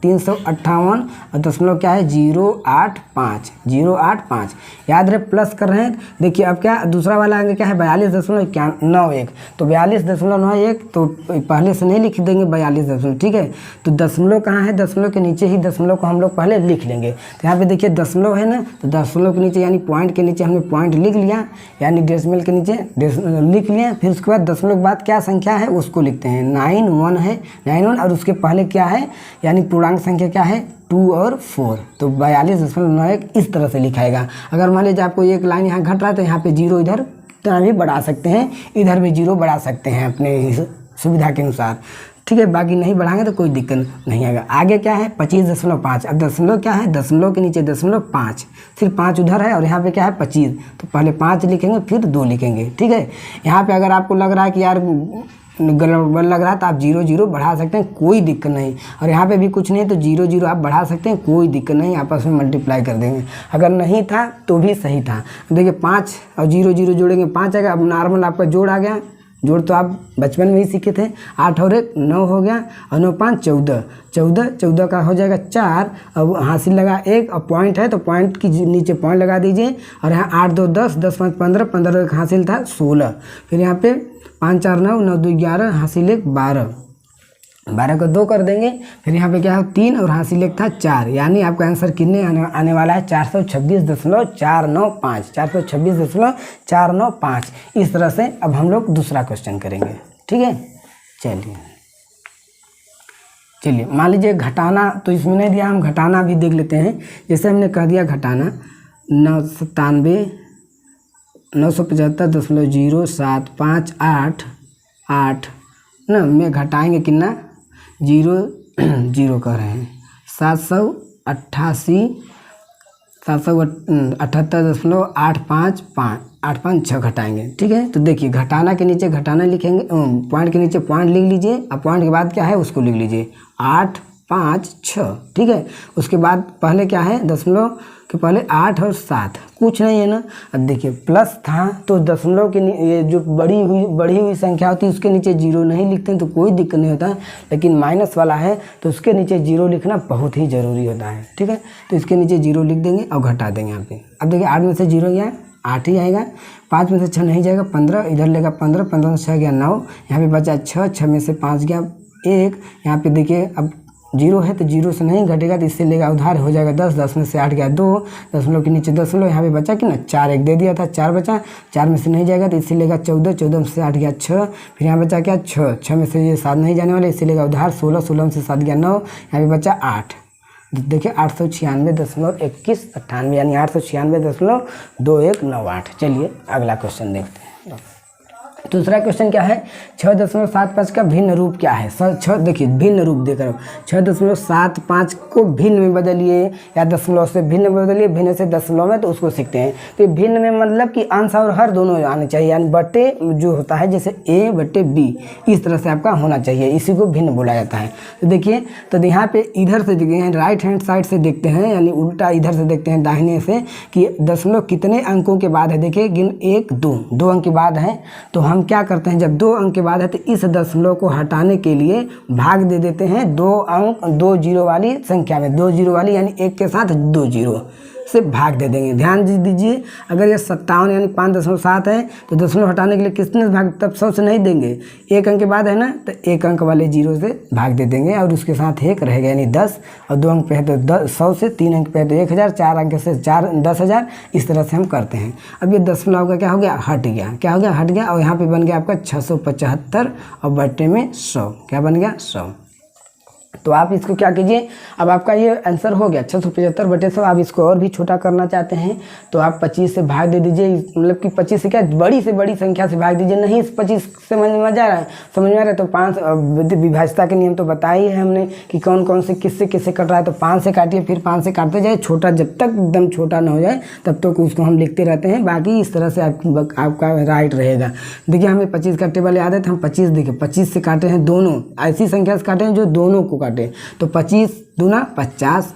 358 और दशमलव क्या है, 085। याद रहे प्लस कर रहे हैं। देखिए अब क्या दूसरा वाला अंक क्या है, 42.91। तो 42.91, तो पहले से नहीं लिख देंगे 42, ठीक है। तो दशमलव कहाँ है, दशमलव के नीचे ही दशमलव को हम लोग पहले लिख लेंगे। तो यहाँ पे देखिए दशमलव है ना, तो दशमलव के नीचे यानी पॉइंट के नीचे हमने पॉइंट लिख लिया, यानी डेसिमल के नीचे लिख लिया। फिर उसके बाद दशमलव के बाद क्या संख्या है उसको लिखते हैं, 91 है, 91, और उसके पहले क्या है, यानी पूर्णांक संख्या क्या है, 2 और 4। तो 42.91 इस तरह से लिखाएगा। अगर मान लीजिए आपको एक लाइन यहाँ घट रहा है तो यहाँ पे 0 इधर तरह भी बढ़ा सकते हैं, इधर भी 0 बढ़ा सकते हैं अपने सुविधा के अनुसार, ठीक है। बाकी नहीं बढ़ाएंगे तो कोई दिक्कत नहीं आएगा। आगे क्या है, 25.5। अब दशमलव क्या है, दशमलव के नीचे दशमलव 5, सिर्फ 5 उधर है और यहाँ पे क्या है 25, तो पहले 5 लिखेंगे फिर 2 लिखेंगे, ठीक है। यहाँ पे अगर आपको लग रहा है कि यार गड़बड़ लग रहा है तो आप 0 बढ़ा सकते हैं, कोई दिक्कत नहीं। और यहाँ पे भी कुछ नहीं तो 0 आप बढ़ा सकते हैं, कोई दिक्कत नहीं, आपस में मल्टीप्लाई कर देंगे। अगर नहीं था तो भी सही था। देखिए 5 और 0 जोड़ेंगे 5 आएगा। अब नॉर्मल आपका जोड़ आ गया, जोड़ तो आप बचपन में ही सीखे थे। 8 और 1 9 हो गया, और 9 5 14, 14 का हो जाएगा 4। अब हासिल लगा 1 और पॉइंट है तो पॉइंट की नीचे पॉइंट लगा दीजिए। और यहाँ 8 2 10, 10 5 15, 15 एक हासिल था 16। फिर यहाँ पे 5 4 9, 9 2 11, हासिल 1 12, 12 को 2 कर देंगे। फिर यहाँ पे क्या है 3 और हासिल 1 था 4, यानी आपका आंसर कितने आने वाला है, 426.495, 426.495। इस तरह से अब हम लोग दूसरा क्वेश्चन करेंगे, ठीक है। चलिए मान लीजिए घटाना तो इसमें नहीं दिया, हम घटाना भी देख लेते हैं। जैसे हमने कह दिया घटाना 975.0758 ना में घटाएंगे कितना, 0 कर रहे हैं, 778.856 घटाएंगे, ठीक है। तो देखिए घटाना के नीचे घटाना लिखेंगे, पॉइंट के नीचे पॉइंट लिख लीजिए, अब पॉइंट के बाद क्या है उसको लिख लीजिए 8 5 6, ठीक है। उसके बाद पहले क्या है, दशमलव के पहले 8 और 7, कुछ नहीं है ना। अब देखिए प्लस था तो दशमलव के ये जो बढ़ी हुई संख्या होती है उसके नीचे 0 नहीं लिखते हैं तो कोई दिक्कत नहीं होता है, लेकिन माइनस वाला है तो उसके नीचे 0 लिखना बहुत ही ज़रूरी होता है, ठीक है। तो इसके नीचे 0 लिख देंगे और घटा देंगे यहाँ पे। अब देखिए 8 में से 0 गया 8 ही आएगा, 5 में से 6 नहीं जाएगा 15, इधर लेगा 15, 15 में से 6 गया 9, यहाँ पे बचा 6, 6 में से 5 गया 1। यहाँ पे देखिए अब 0 है तो 0 से नहीं घटेगा तो इससे लेगा उधार, हो जाएगा 10, 10 में से 8 गया 2, दशमलव के नीचे दशमलव, यहाँ पे बचा कि ना 4, 1 दे दिया था 4 बचा, 4 में से नहीं जाएगा तो इससे लेगा 14, 14 में से 8 गया 6, फिर यहाँ बचा क्या 6, 6 में से ये 7 नहीं जाने वाले, इससे लेगा उधार 16, 16 में से 7 गया 9, यहाँ पे बचा 8। देखिए 896.2198 यानी 896.2198। चलिए अगला क्वेश्चन देखते हैं। दूसरा क्वेश्चन क्या है, 6.75 का भिन्न रूप क्या है। देखिए भिन्न रूप देकर 6.75 को भिन्न में बदलिए या दशमलव से भिन्न में बदलिए, भिन्न से दशमलव में, तो उसको सीखते हैं। तो भिन्न में मतलब कि अंश और हर दोनों आने चाहिए, यानी बटे जो होता है जैसे A/B, इस तरह से आपका होना चाहिए, इसी को भिन्न बोला जाता है। तो देखिए तो यहाँ पे इधर से देखते हैं, राइट हैंड साइड से देखते हैं, यानी उल्टा इधर से देखते हैं दाहिने से कि दशमलव कितने अंकों के बाद है। देखिए 1 2 अंक के बाद है, तो हम क्या करते हैं जब 2 अंक के बाद है तो इस दशमलव को हटाने के लिए भाग दे देते हैं 2 अंक 2 जीरो वाली संख्या में, 2 जीरो वाली यानी 1 के साथ 2 जीरो, से भाग दे देंगे। ध्यान दीजिए, अगर ये 57 यानी 5.7 है तो दशमलव हटाने के लिए किसने भाग, तब 100 से नहीं देंगे, एक अंक के बाद है ना, तो एक अंक वाले 0 से भाग दे देंगे और उसके साथ एक रहेगा यानी 10, और 2 अंक पे है तो 100 से, 3 अंक पे है तो 1000, 4 अंक से 10,000। इस तरह से हम करते हैं। अब ये दशमलव का क्या हो गया, हट गया, क्या हो गया, हट गया, और यहाँ पे बन गया आपका 675 और बट्टे में 100, क्या बन गया, 100। तो आप इसको क्या कीजिए, अब आपका ये आंसर हो गया 675/100। आप इसको और भी छोटा करना चाहते हैं तो आप 25 से भाग दे दीजिए, मतलब कि 25 से क्या, बड़ी से बड़ी संख्या से भाग दीजिए। नहीं 25 से समझ में आ रहा है तो 5 विभाज्यता के नियम तो बताया ही है हमने कि कौन कौन से किससे किससे कट रहा है। तो 5 से काटिए, फिर 5 से काटते जाए, छोटा जब तक एकदम छोटा ना हो जाए तब तक उसको हम लिखते रहते हैं। बाकी इस तरह से आपका राइट रहेगा। देखिए हमें 25 का टेबल याद है तो हम 25 देखिए 25 से काटे हैं, दोनों ऐसी संख्या से काटे हैं जो दोनों को काटे। तो 25 दूना 50,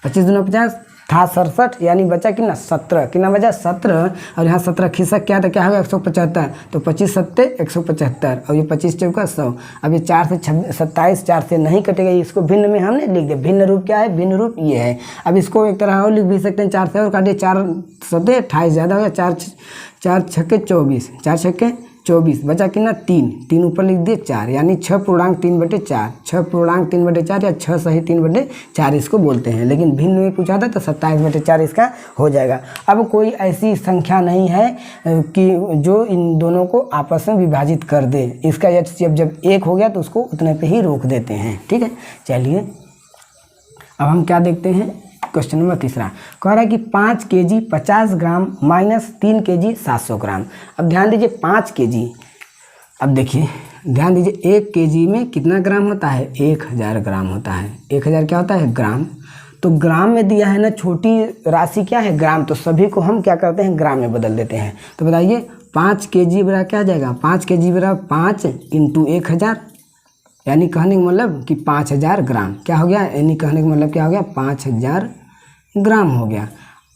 25 दूना 50 था 67, यानी बचा कितना 17, कितना बचा 17, और यहाँ 17 खिसक क्या था, क्या होगा 175। तो 25 सत्ते 175 और ये 25 चौका 100। अब ये 4 से 27, 4 से नहीं कटेगा, इसको भिन्न में हमने लिख दिया। भिन्न रूप क्या है, भिन्न रूप ये है। अब इसको एक तरह और लिख भी सकते हैं, 4 से और काटिए, 4 सत्ते 28 ज़्यादा हो गया, 4 छक्के 24, 4 छक्के 24, बचा कितना 3 ऊपर लिख दिए 4, यानी 6.3/4, 6.3/4 या 6 सही 3/4 इसको बोलते हैं। लेकिन भिन्न में पूछा था तो 27/4 इसका हो जाएगा। अब कोई ऐसी संख्या नहीं है कि जो इन दोनों को आपस में विभाजित कर दे। इसका HCF जब 1 हो गया तो उसको उतने पे ही रोक देते हैं। ठीक है, चलिए अब हम क्या देखते हैं, क्वेश्चन नंबर 3 कह रहा है कि 5 kg 50 ग्राम माइनस 3 kg 700 ग्राम। अब ध्यान दीजिए 5 kg, अब देखिए ध्यान दीजिए 1 kg में कितना ग्राम होता है, 1000 ग्राम होता है। 1000 क्या होता है, ग्राम। तो ग्राम में दिया है ना, छोटी राशि क्या है, ग्राम, तो सभी को हम क्या करते हैं, ग्राम में बदल देते हैं। तो बताइए 5 kg बराबर क्या आ जाएगा, 5 kg बराबर 5 × 1000, यानी कहने का मतलब कि 5000 ग्राम क्या हो गया, यानी कहने का मतलब क्या हो गया, 5000 ग्राम हो गया।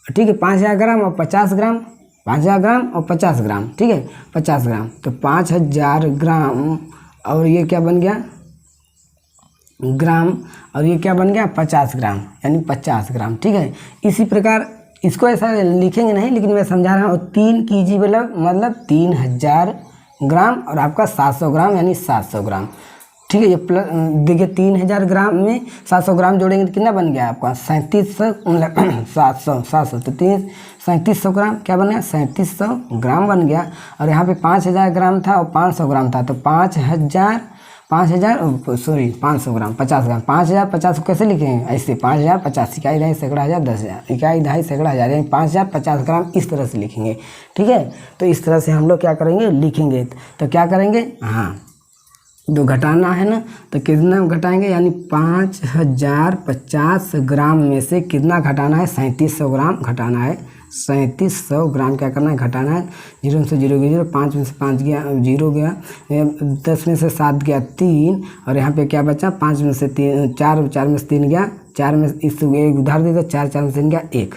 ठीक है, 5000 ग्राम और 50 ग्राम, 5000 ग्राम और 50 ग्राम, ठीक है 50 ग्राम। तो 5000 ग्राम और ये क्या बन गया, ग्राम, और ये क्या बन गया 50 ग्राम, यानी 50 ग्राम। ठीक है, इसी प्रकार इसको ऐसा लिखेंगे नहीं, लेकिन मैं समझा रहा हूँ। 3 kg मतलब 3000 ग्राम और आपका 700 ग्राम यानी 700 ग्राम। ठीक है, ये प्लस देखिए 3000 ग्राम में 700 ग्राम जोड़ेंगे तो कितना बन गया आपका 3700, 700 तो 3700 ग्राम क्या बन गया, 3700 ग्राम बन गया। और यहाँ पे 5000 ग्राम था और 500 ग्राम था, तो 500 ग्राम 50 ग्राम, 5050 को कैसे लिखेंगे, ऐसे 5050 इकाई ढाई सैकड़ा हज़ार 10,000 इकाई ढाई सैकड़ा हज़ार, यानी 5050 ग्राम इस तरह से लिखेंगे। ठीक है, तो इस तरह से हम लोग क्या करेंगे, लिखेंगे। तो क्या करेंगे, हाँ दो घटाना है ना, तो कितना घटाएंगे, यानी 5050 ग्राम में से कितना घटाना है, 3700 ग्राम घटाना है। 3700 ग्राम क्या करना है, घटाना है। 0 से 0 गया 0, 5 में से 5 गया 0 गया, 10 में से 7 गया 3, और यहाँ पे क्या बचा 5 में से 3 4, 4 में से 3 गया 4 में इस एक उधार दे दो, 4 4 में से 3 गया 1।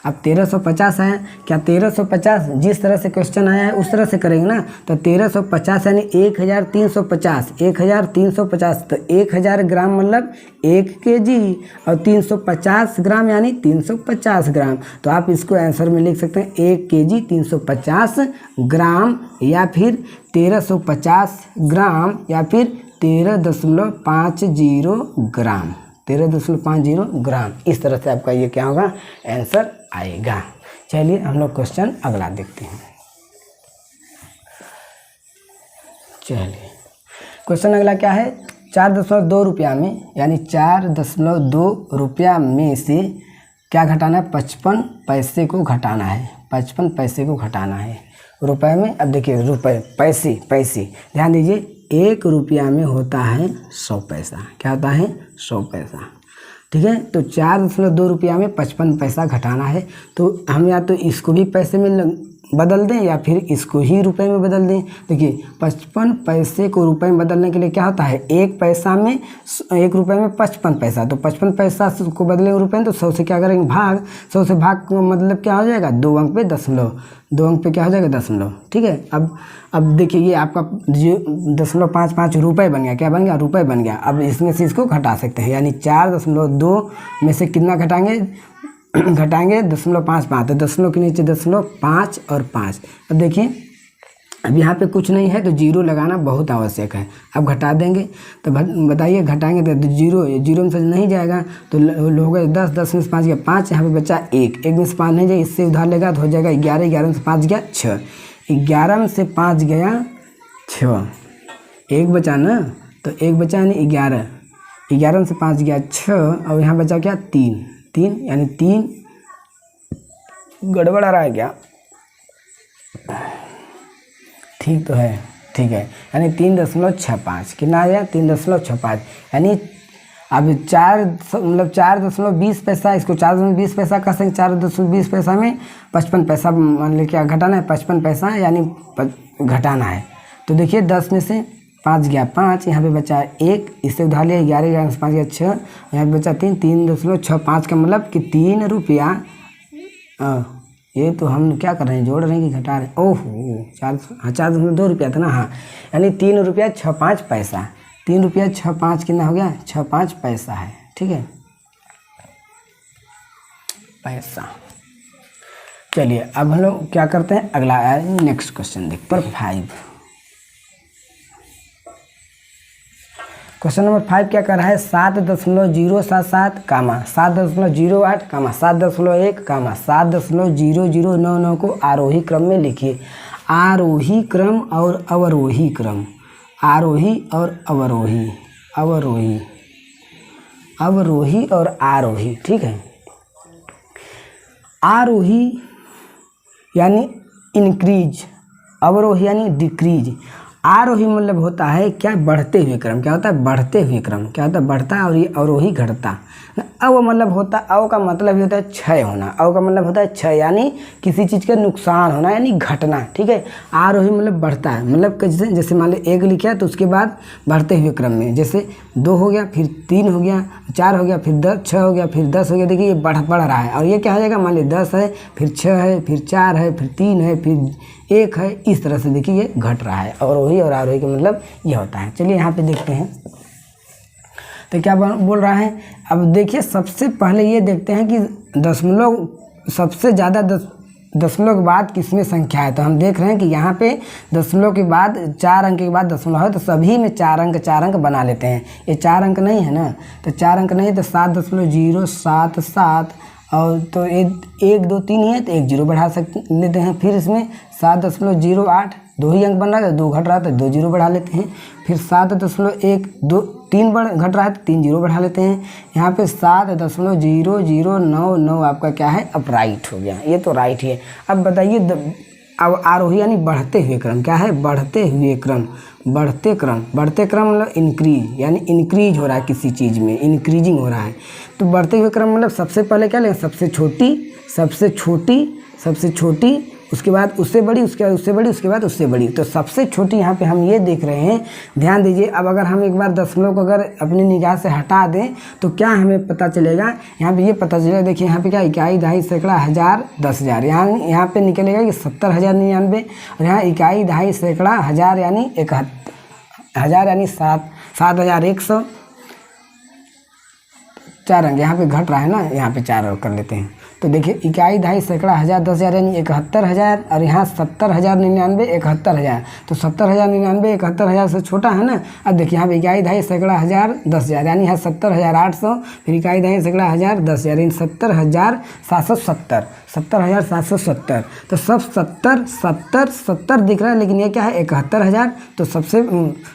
अब 1350 है, क्या 1350 जिस तरह से क्वेश्चन आया है उस तरह से करेंगे ना। तो 1350 यानी 1350, 1350, तो 1000 ग्राम मतलब 1 kg और 350 ग्राम यानी 350 ग्राम। तो आप इसको आंसर में लिख सकते हैं 1 kg 350 ग्राम, या फिर 1350 ग्राम, या फिर 13.50 ग्राम, 13.50 ग्राम। इस तरह से आपका ये क्या होगा, आंसर आएगा। चलिए हम लोग क्वेश्चन अगला देखते हैं। चलिए क्वेश्चन अगला क्या है, 4.2 रुपया में, यानी 4.2 रुपया में से क्या घटाना है, 55 पैसे को घटाना है। 55 पैसे को घटाना है रुपए में। अब देखिए रुपए, पैसे ध्यान दीजिए, 1 रुपया में होता है 100 पैसा। क्या होता है, 100 पैसा। ठीक है, तो 4.2 रुपया में 55 पैसा घटाना है। तो हम या तो इसको भी पैसे में बदल दें या फिर इसको ही रुपए में बदल दें। देखिए 55 पैसे को रुपए में बदलने के लिए क्या होता है, 1 पैसा में 1 रुपये में 55 पैसा, तो 55 पैसा को बदलेंगे रुपए में, तो 100 से क्या करेंगे भाग, 100 से भाग का मतलब क्या हो जाएगा, 2 अंक पे दशमलव, 2 अंक पे क्या हो जाएगा, दशमलव। ठीक है, अब देखिए ये आपका 0.55 रुपये बन गया, क्या बन गया, रुपये बन गया। अब इसमें से इसको घटा सकते हैं, यानी 4.2 में से कितना घटाएंगे, घटाएंगे 0.55, तो दशमलव के नीचे 0.5 और 5। अब देखिए अब यहाँ पे कुछ नहीं है तो जीरो लगाना बहुत आवश्यक है। अब घटा देंगे तो बताइए घटाएंगे तो जीरो में से नहीं जाएगा तो हो गए 10, 10 में से 5 गया 5, यहाँ पे बचा 1, 1 में से 5 नहीं जाए, इससे उधार लेगा तो हो जाएगा 11, 11 में से 5 गया 6, 11 में से 5 गया 6, 1 बचा ना, तो 1 बचा यानी 11, 11 में से 5 गया 6 और यहाँ बचा क्या 3 यानी 3 गड़बड़ आ रहा है क्या? ठीक तो है, ठीक है, यानी 3.65 कितना आ गया 3.65, यानी अब 4.20 पैसा, इसको 4.20 पैसा कह सकते, 4.20 पैसा में 55 पैसा मान ली क्या घटाना है, 55 पैसा यानी घटाना है। तो देखिए 10 में से 5 गया 5, यहाँ पे बचा 1, इससे उधार लिया 11, 11 में से 5 गया 6, यहाँ पे बचा 3, 3.65 का मतलब कि 3 रुपया। ये तो हम क्या कर रहे हैं, जोड़ रहे हैं कि घटा रहे हैं? ओहो 4.2 रुपया था ना, हाँ, यानी 3 रुपया 65 पैसा, 3 रुपया 65 कितना हो गया 65 पैसा है, ठीक है पैसा। चलिए अब हम लोग क्या करते हैं, अगला नेक्स्ट क्वेश्चन देख पर 5। क्वेश्चन नंबर 5 क्या कर रहा है, 7.077 कामा 7.08 कामा 7.1 कामा 7.0099 को आरोही क्रम में लिखिए। आरोही क्रम और अवरोही क्रम, आरोही और अवरोही, अवरोही, अवरोही और आरोही, ठीक है। आरोही यानी इंक्रीज, अवरोही यानी डिक्रीज। आरोही मतलब होता है क्या, बढ़ते हुए क्रम। क्या होता है, बढ़ते हुए क्रम। क्या होता है, बढ़ता है, और ये अवरोही घटता। अव मतलब होता, अव का मतलब ही होता है क्षय होना। अव का मतलब होता है क्षय, यानी किसी चीज़ का नुकसान होना, यानी घटना, ठीक है। आरोही मतलब बढ़ता है, मतलब जैसे मान लो 1 लिखा है तो उसके बाद बढ़ते हुए क्रम में, जैसे 2 हो गया, फिर 3 हो गया, 4 हो गया, फिर 6 हो गया, फिर 10 हो गया। देखिए ये बढ़ रहा है, और ये क्या हो जाएगा, मान ली 10 है, फिर 6 है, फिर 4 है, फिर 3 है, फिर 1 है, इस तरह से देखिए ये घट रहा है। अवरोही और आरोही का मतलब ये होता है। चलिए यहाँ पे देखते हैं तो क्या बोल रहा है। अब देखिए सबसे पहले ये देखते हैं कि दशमलव, सबसे ज़्यादा दशमलव के बाद किसमें संख्या है। तो हम देख रहे हैं कि यहाँ पे दशमलव के बाद 4 अंक के बाद दशमलव है, तो सभी में 4 अंक बना लेते हैं। ये 4 अंक नहीं है ना, तो 4 अंक नहीं, तो 7.077 और तो 1 2 3 ही है तो 1 0 बढ़ा लेते हैं। फिर इसमें 7.08, 2 ही अंक बन रहा है, 2 घट रहा है तो 2 0 बढ़ा लेते हैं। फिर 7.1 3 घट रहा है तो 3 0 बढ़ा लेते हैं। यहाँ पे 7.0099 आपका क्या है, अब राइट हो गया, ये तो राइट ही है। अब बताइए अब आरोही यानी बढ़ते हुए क्रम, क्या है, बढ़ते हुए क्रम, बढ़ते क्रम मतलब इंक्रीज, यानी इंक्रीज हो रहा है किसी चीज़ में, इंक्रीजिंग हो रहा है। तो बढ़ते हुए क्रम मतलब सबसे पहले क्या लेंगे, सबसे छोटी, सबसे छोटी, सबसे छोटी, उसके बाद उससे बड़ी, उसके बाद उससे बड़ी, उसके बाद उससे बड़ी। तो सबसे छोटी यहाँ पे हम ये देख रहे हैं, ध्यान दीजिए। अब अगर हम एक बार दशमलव को अगर अपनी निगाह से हटा दें तो क्या हमें पता चलेगा, यहाँ पे ये पता चलेगा। देखिए यहाँ पे क्या, इकाई, दहाई, सैकड़ा, हज़ार, 10,000, यहाँ पे निकलेगा कि 70,099, और यहाँ इकाई, दहाई, सैकड़ा, हज़ार यानी 71,000 यानी 7,100। 4 अंक यहाँ पे घट रहा है ना, यहाँ पे 4 और कर लेते हैं। तो देखिए इकाई, दहाई, सैकड़ा, हज़ार, 10,000 यानी 71,000, और यहाँ 70,099 71,000, तो 70,099 71,000 से छोटा है ना। अब देखिए यहाँ पे इकाई, दहाई, सैकड़ा, हज़ार, 10,000 यानी यहाँ 70,800, फिर इकाई, दहाई, सैकड़ा, हज़ार, 10,000 यानी 70,770, 70,770। तो सब 70 70 70 दिख रहा है, लेकिन ये क्या है 71,000।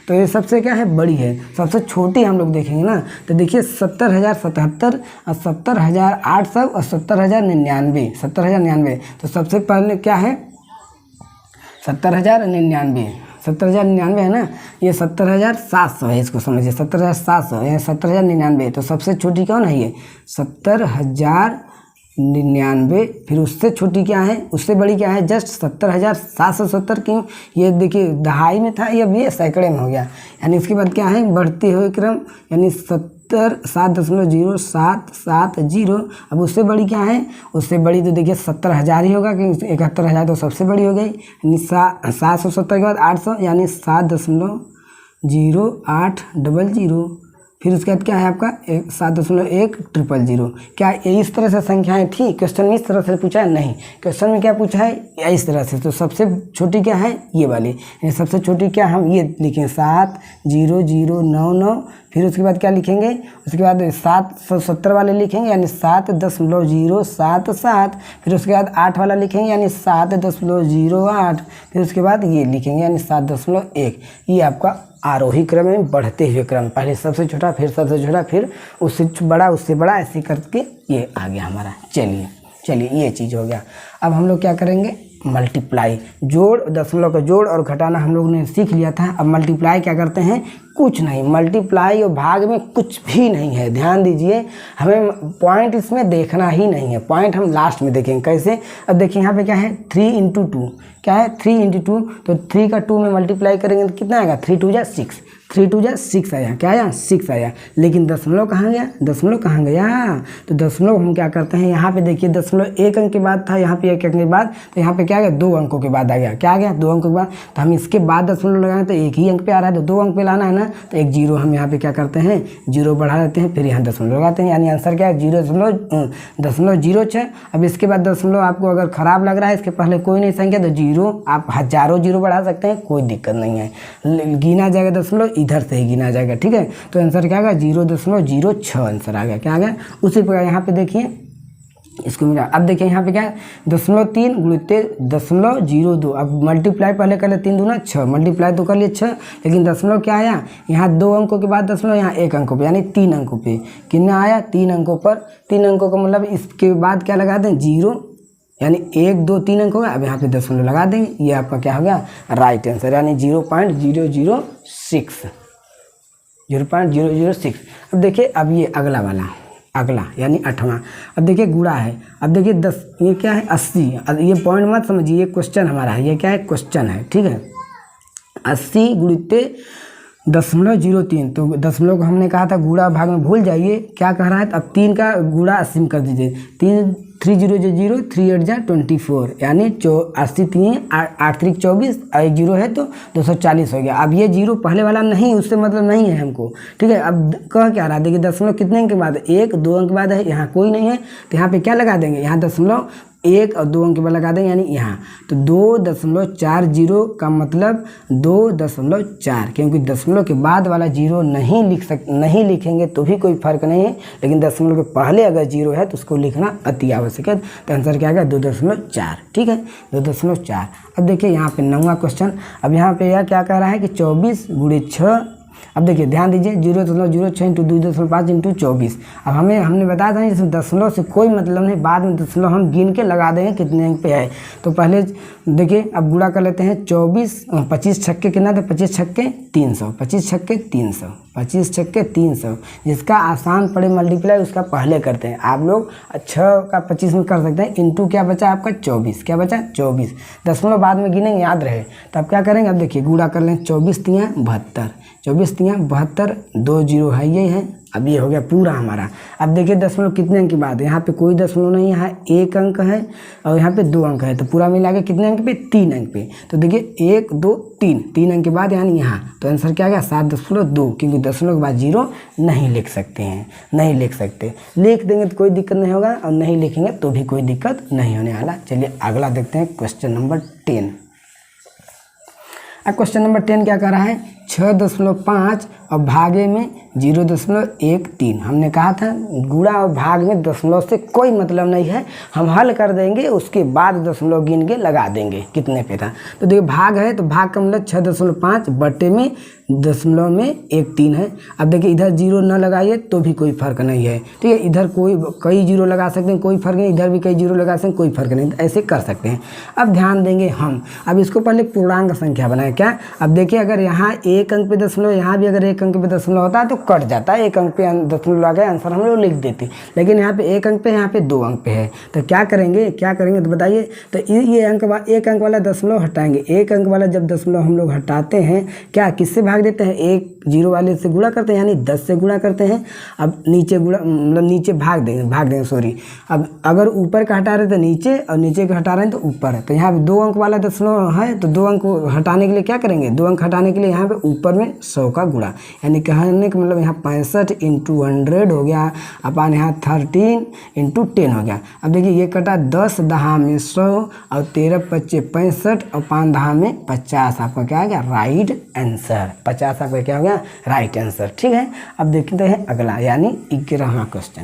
तो ये सबसे क्या है, बड़ी है, सबसे छोटी हम लोग देखेंगे ना। तो देखिए 70,077 और 70,800 और 70,099, 70,099। तो सबसे पहले क्या है, 70,099, 70,099 है ना, ये 70,700 है, इसको समझिए 70,700, ये 70,099। तो सबसे छोटी कौन है, ये 70,099। फिर उससे छोटी क्या है, उससे बड़ी क्या है, जस्ट 70,770। क्यों, ये देखिए दहाई में था, ये अब ये सैकड़े में हो गया। यानी इसके बाद क्या है, बढ़ते हुए क्रम, यानी 7.0770। अब उससे बड़ी क्या है, उससे बड़ी तो देखिए 70,000 ही होगा, क्योंकि 71,000 तो सबसे बड़ी हो गई। यानी 770 के बाद 800 यानी 7.0800। फिर उसके बाद क्या है आपका 7.10000। क्या ये इस तरह से संख्याएं थी? क्वेश्चन में इस तरह से पूछा है? नहीं, क्वेश्चन में क्या पूछा है? या इस तरह से। तो सबसे छोटी क्या है? ये वाली। सबसे छोटी क्या हम ये लिखें 70099। फिर उसके बाद क्या लिखेंगे? उसके बाद 770 वाले लिखेंगे यानी 7.077। फिर उसके बाद 8 वाला लिखेंगे यानी 7.08। फिर उसके बाद ये लिखेंगे यानी 7.1। ये आपका आरोही क्रम में बढ़ते हुए क्रम, पहले सबसे छोटा फिर सबसे छोटा फिर उससे बड़ा ऐसे करके ये आ गया हमारा। चलिए ये चीज़ हो गया। अब हम लोग क्या करेंगे? मल्टीप्लाई, जोड़, दशमलव का जोड़ और घटाना हम लोग ने सीख लिया था। अब मल्टीप्लाई क्या करते हैं? कुछ नहीं, मल्टीप्लाई और भाग में कुछ भी नहीं है। ध्यान दीजिए, हमें पॉइंट इसमें देखना ही नहीं है, पॉइंट हम लास्ट में देखेंगे। कैसे? अब देखिए यहाँ पे क्या है? 3 × 2 क्या है? 3 × 2। तो 3 का 2 में मल्टीप्लाई करेंगे तो कितना आएगा? 3 × 2 = 6। 3 × 2 = 6 आया। क्या आया? 6 आया। लेकिन दशमलव कहाँ गया? दशमलव कहाँ गया? तो दशमलव हम क्या करते हैं? यहाँ पे देखिए दशमलव 1 अंक के बाद था, यहाँ पे 1 अंक के बाद, तो यहाँ पे क्या आ गया? 2 अंकों के बाद आ गया। क्या आ गया? 2 अंकों के बाद। तो हम इसके बाद दशमलव लगाएंगे तो एक ही अंक पे आ रहा है, तो 2 अंक पे लाना है ना, तो एक जीरो हम यहाँ पे क्या करते हैं? जीरो बढ़ा देते हैं, फिर यहाँ दशमलव लगाते हैं, यानी आंसर क्या है? 0.06। अब इसके बाद दशमलव आपको अगर खराब लग रहा है, इसके पहले कोई नहीं संख्या, तो जीरो आप हजारों जीरो बढ़ा सकते हैं, कोई दिक्कत नहीं है। गिना जाएगा दशमलव, इधर से ही गिना जाएगा। ठीक है, तो आंसर क्या आ गया? 0.06 आंसर आ गया। क्या आ गया? उसी प्रकार यहाँ पे देखिए इसको मिला। अब देखिए यहाँ पे क्या है? 0.3 × 0.02। अब मल्टीप्लाई पहले कर ले, 3 दूना 6, मल्टीप्लाई तो कर लिए 6, लेकिन दशमलव क्या आया? यहाँ 2 अंकों के बाद दशमलव, यहाँ 1 अंकों पे, यानी 3 अंकों पे। कितना आया? 3 अंकों पर। 3 अंकों का मतलब इसके बाद क्या लगा दें? 0, यानी 1 2 3 अंक हो गया। अब यहाँ पे दशमलव लगा देंगे, ये आपका क्या हो गया? राइट आंसर, यानी 0.006। 0.006। अब देखिए, अब ये अगला यानी 8वां। अब देखिए गुणा है। अब देखिए 10, ये क्या है? 80। ये पॉइंट मत समझिए, ये क्वेश्चन हमारा है, ये क्या है? क्वेश्चन है। ठीक है, 80 × 0.03। तो दशमलव को हमने कहा था गुणा भाग में भूल जाइए, क्या कह रहा है? अब 3 का गुणा 80 में कर दीजिए। 3 0 0, 3 8 = 24, यानी 80 3 8 3 24, एक जीरो है तो 240 हो गया। अब ये जीरो पहले वाला नहीं, उससे मतलब नहीं है हमको। ठीक है, अब कह क्या रहा है? देखिए दशमलव कितने अंक के बाद? 1 2 अंक के बाद है, यहाँ कोई नहीं है, तो यहाँ पे क्या लगा देंगे? यहाँ दशमलव 1 और 2 अंक के बाद लगा देंगे, यानी यहाँ। तो 2.40 का मतलब 2.4, क्योंकि दशमलव के बाद वाला जीरो नहीं लिखेंगे तो भी कोई फर्क नहीं है, लेकिन दशमलव के पहले अगर जीरो है तो उसको लिखना अति आवश्यक है। तो आंसर क्या आएगा? 2.4। ठीक है, 2.4। अब देखिए यहाँ पे 9वां क्वेश्चन। अब यहाँ पे यह क्या कह रहा है कि 24 × 6। अब देखिए ध्यान दीजिए, 0.06 × 2.5 × 24। अब हमने बताया था ना, इसमें दशमलव से कोई मतलब नहीं, बाद में दशमलव हम गिन के लगा देंगे कितने अंक पे है। तो पहले देखिए, अब गुणा कर लेते हैं। 25 छक्के कितना थे? 25 छक्के 300, 25 छक्के 300, 25 छक्के 300। जिसका आसान पड़े मल्टीप्लाई उसका पहले करते हैं। आप लोग 6 का 25 में कर सकते हैं, इंटू क्या बचा आपका? 24। क्या बचा? 24। दशमलव बाद में गिनेंगे, याद रहे। तो अब क्या करेंगे? अब देखिए गुणा कर लें। 24 × 3 = 72, 24 × 3 = 72, 2 जीरो है, ये है। अब ये हो गया पूरा हमारा। अब देखिए दशमलव कितने अंक की बात है? यहाँ पे कोई दशमलव नहीं, यहाँ 1 अंक है और यहाँ पे 2 अंक है, तो पूरा मिला के कितने अंक पे? 3 अंक पे। तो देखिए 1 2 3 अंक के बाद, यानी यहाँ। तो आंसर क्या आ गया? 7.2, क्योंकि दशमलव के बाद जीरो नहीं लिख सकते हैं, नहीं लिख सकते। लिख देंगे तो कोई दिक्कत नहीं होगा, और नहीं लिखेंगे तो भी कोई दिक्कत नहीं होने वाला। चलिए अगला देखते हैं, क्वेश्चन नंबर 10। अब क्वेश्चन नंबर 10 क्या कर रहा है? 6.5 और भागे में 0.13। हमने कहा था गुणा और भाग में दशमलव से कोई मतलब नहीं है, हम हल कर देंगे, उसके बाद दशमलव गिन के लगा देंगे कितने पे था। तो देखिए भाग है, तो भाग का मतलब 6.5 बटे में दशमलव में 13 है। अब देखिए इधर जीरो न लगाइए तो भी कोई फर्क नहीं है। ठीक है, इधर कई जीरो लगा सकते हैं, कोई फर्क नहीं, इधर भी कई जीरो लगा सकते हैं, कोई फर्क नहीं, ऐसे कर सकते हैं। अब ध्यान देंगे हम, अब इसको पहले पूर्णांक संख्या बनाए। क्या? अब देखिए अगर यहाँ 1 अंक पे दशमलव, यहाँ भी अगर 1 अंक पे दशमलव होता है तो कट जाता है, 1 अंक पे दशमलव लगा आंसर हम लोग लिख देते। लेकिन यहाँ पे 1 अंक पे, यहाँ पे 2 अंक पे है, तो क्या करेंगे तो बताइए। तो ये 1 अंक वाला दशमलव हटाएंगे। 1 अंक वाला जब दशमलव हम लोग हटाते हैं, क्या किससे भाग देते हैं, एक जीरो वाले से गुणा करते हैं यानी 10 से गुणा करते हैं। अब नीचे गुणा मतलब नीचे भाग देंगे सॉरी। अब अगर ऊपर का हटा रहे तो नीचे और नीचे का हटा रहे हैं तो ऊपर। तो यहाँ पे 2 अंक वाला दशमलव है तो 2 अंक को हटाने के लिए क्या करेंगे, 2 अंक हटाने के लिए यहाँ पे ऊपर में 100 का गुणा, यानी कहने का मतलब यहाँ 65 × 100 हो गया, अपन यहाँ 13 × 10 हो गया। अब देखिए ये कटा 10 दहा में 100 और 13 × 5 = 65 और 5 दहा में 50। आपका क्या हो गया, राइट आंसर। 50 आपका क्या हो गया, राइट आंसर। ठीक है, अब देखते हैं अगला यानी 11वां क्वेश्चन।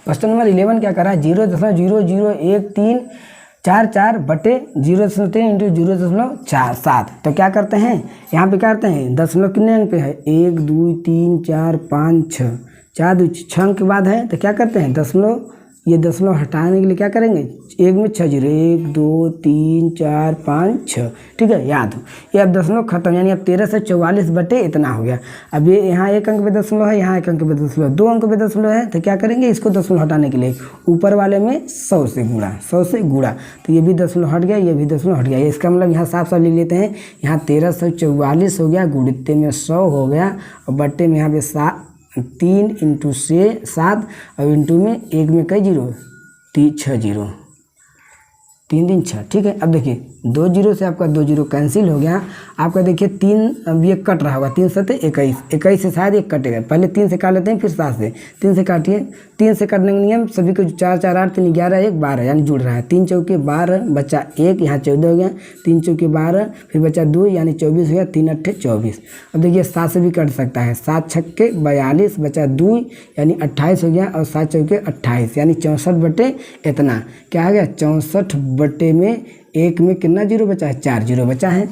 क्वेश्चन नंबर 11 क्या कर रहा है, 0.001344 बटे 0.3 × 0.47। तो क्या करते हैं, यहाँ पे क्या करते हैं, दशमलव कितने अंक पे है, 1 2 3 4 5 6, 4 2 6 अंक के बाद है। तो क्या करते हैं, दशमलव ये दशमलव हटाने के लिए क्या करेंगे, 1 में 6 जीरो, 1 2 3 4 5 6। ठीक है, याद हो। ये अब दशमलव खत्म, यानी अब 13 से 44 बटे इतना हो गया। अब ये यहाँ 1 अंक पे दशमलव है, यहाँ 1 अंक पे दशमलव, 2 अंक पे दशमलव है। तो क्या करेंगे, इसको दशमलव हटाने के लिए ऊपर वाले में 100 से गुणा, 100 से गुणा। तो ये भी दशमलव हट गया, ये भी दशमलव हट गया। इसका मतलब यहाँ साफ साफ लिख लेते हैं, यहाँ 1344 हो गया, गुणित्ते में 100 हो गया और बट्टे में यहाँ पे 3 × 7 और इंटू में 1 में कई जीरो, 6 जीरो, 3 3 6। ठीक है, अब देखिए 2 जीरो से आपका 2 जीरो कैंसिल हो गया। आपका देखिए 3 अब ये कट रहा होगा, 3 7 21, 21 से शायद ये कटेगा। पहले 3 से काट लेते हैं फिर 7 से, 3 से काटिए। 3 से काटने का नियम सभी को 4 4 8 3 11 1 12 यानी जुड़ रहा है। 3 चौके 12 बचा 1, यहाँ 14 हो गया, 3 चौके 12 फिर बचा 2 यानी 24 हो गया, 3 8 24। अब देखिए 7 से भी कट सकता है, 7 छक्के 42 बचा 2 यानी 28 हो गया और 7 चौके 28 यानी 64 बटे इतना। क्या हो गया, 64 बटे में 1 में कितना जीरो बचा है, 4 जीरो बचा है,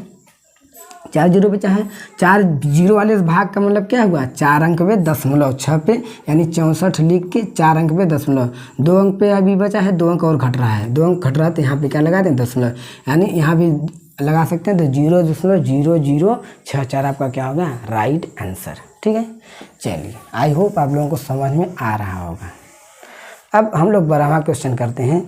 4 जीरो बचा है। 4 जीरो वाले भाग का मतलब क्या हुआ, 4 अंक पे 0.6 पे यानी 64 लिख के 4 अंक पे 2 अंक पे अभी बचा है, 2 अंक और घट रहा है, 2 अंक घट रहा है तो यहाँ पे क्या लगा दें, दशमलव, यानी यहाँ भी लगा सकते हैं। तो 0.0064 आपका क्या होगा, राइट आंसर। ठीक है, चलिए आई होप आप लोगों को समझ में आ रहा होगा। अब हम लोग 12वां क्वेश्चन करते हैं।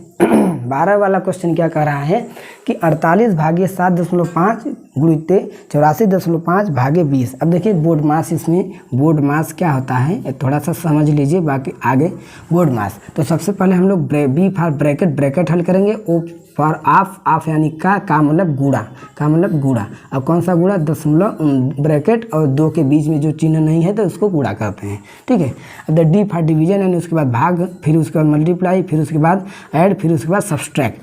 12 वाला क्वेश्चन क्या कह रहा है कि 48 भागे 7.5 गुणित्ते 84.5 भागे 20। अब देखिए बोर्ड मास, इसमें बोर्ड मास क्या होता है थोड़ा सा समझ लीजिए, बाकी आगे बोर्ड मास। तो सबसे पहले हम लोग बी फॉर ब्रैकेट हल करेंगे, ओ फॉर ऑफ यानी का मतलब गुणा, का मतलब गुणा। अब कौन सा गुणा, दशमलव ब्रैकेट और 2 के बीच में जो चिन्ह नहीं है तो उसको गुणा करते हैं। ठीक है, अब द डी फॉर डिवीजन यानी उसके बाद भाग, फिर उसके बाद मल्टीप्लाई, फिर उसके बाद ऐड, फिर उसके बाद सब्सट्रैक्ट।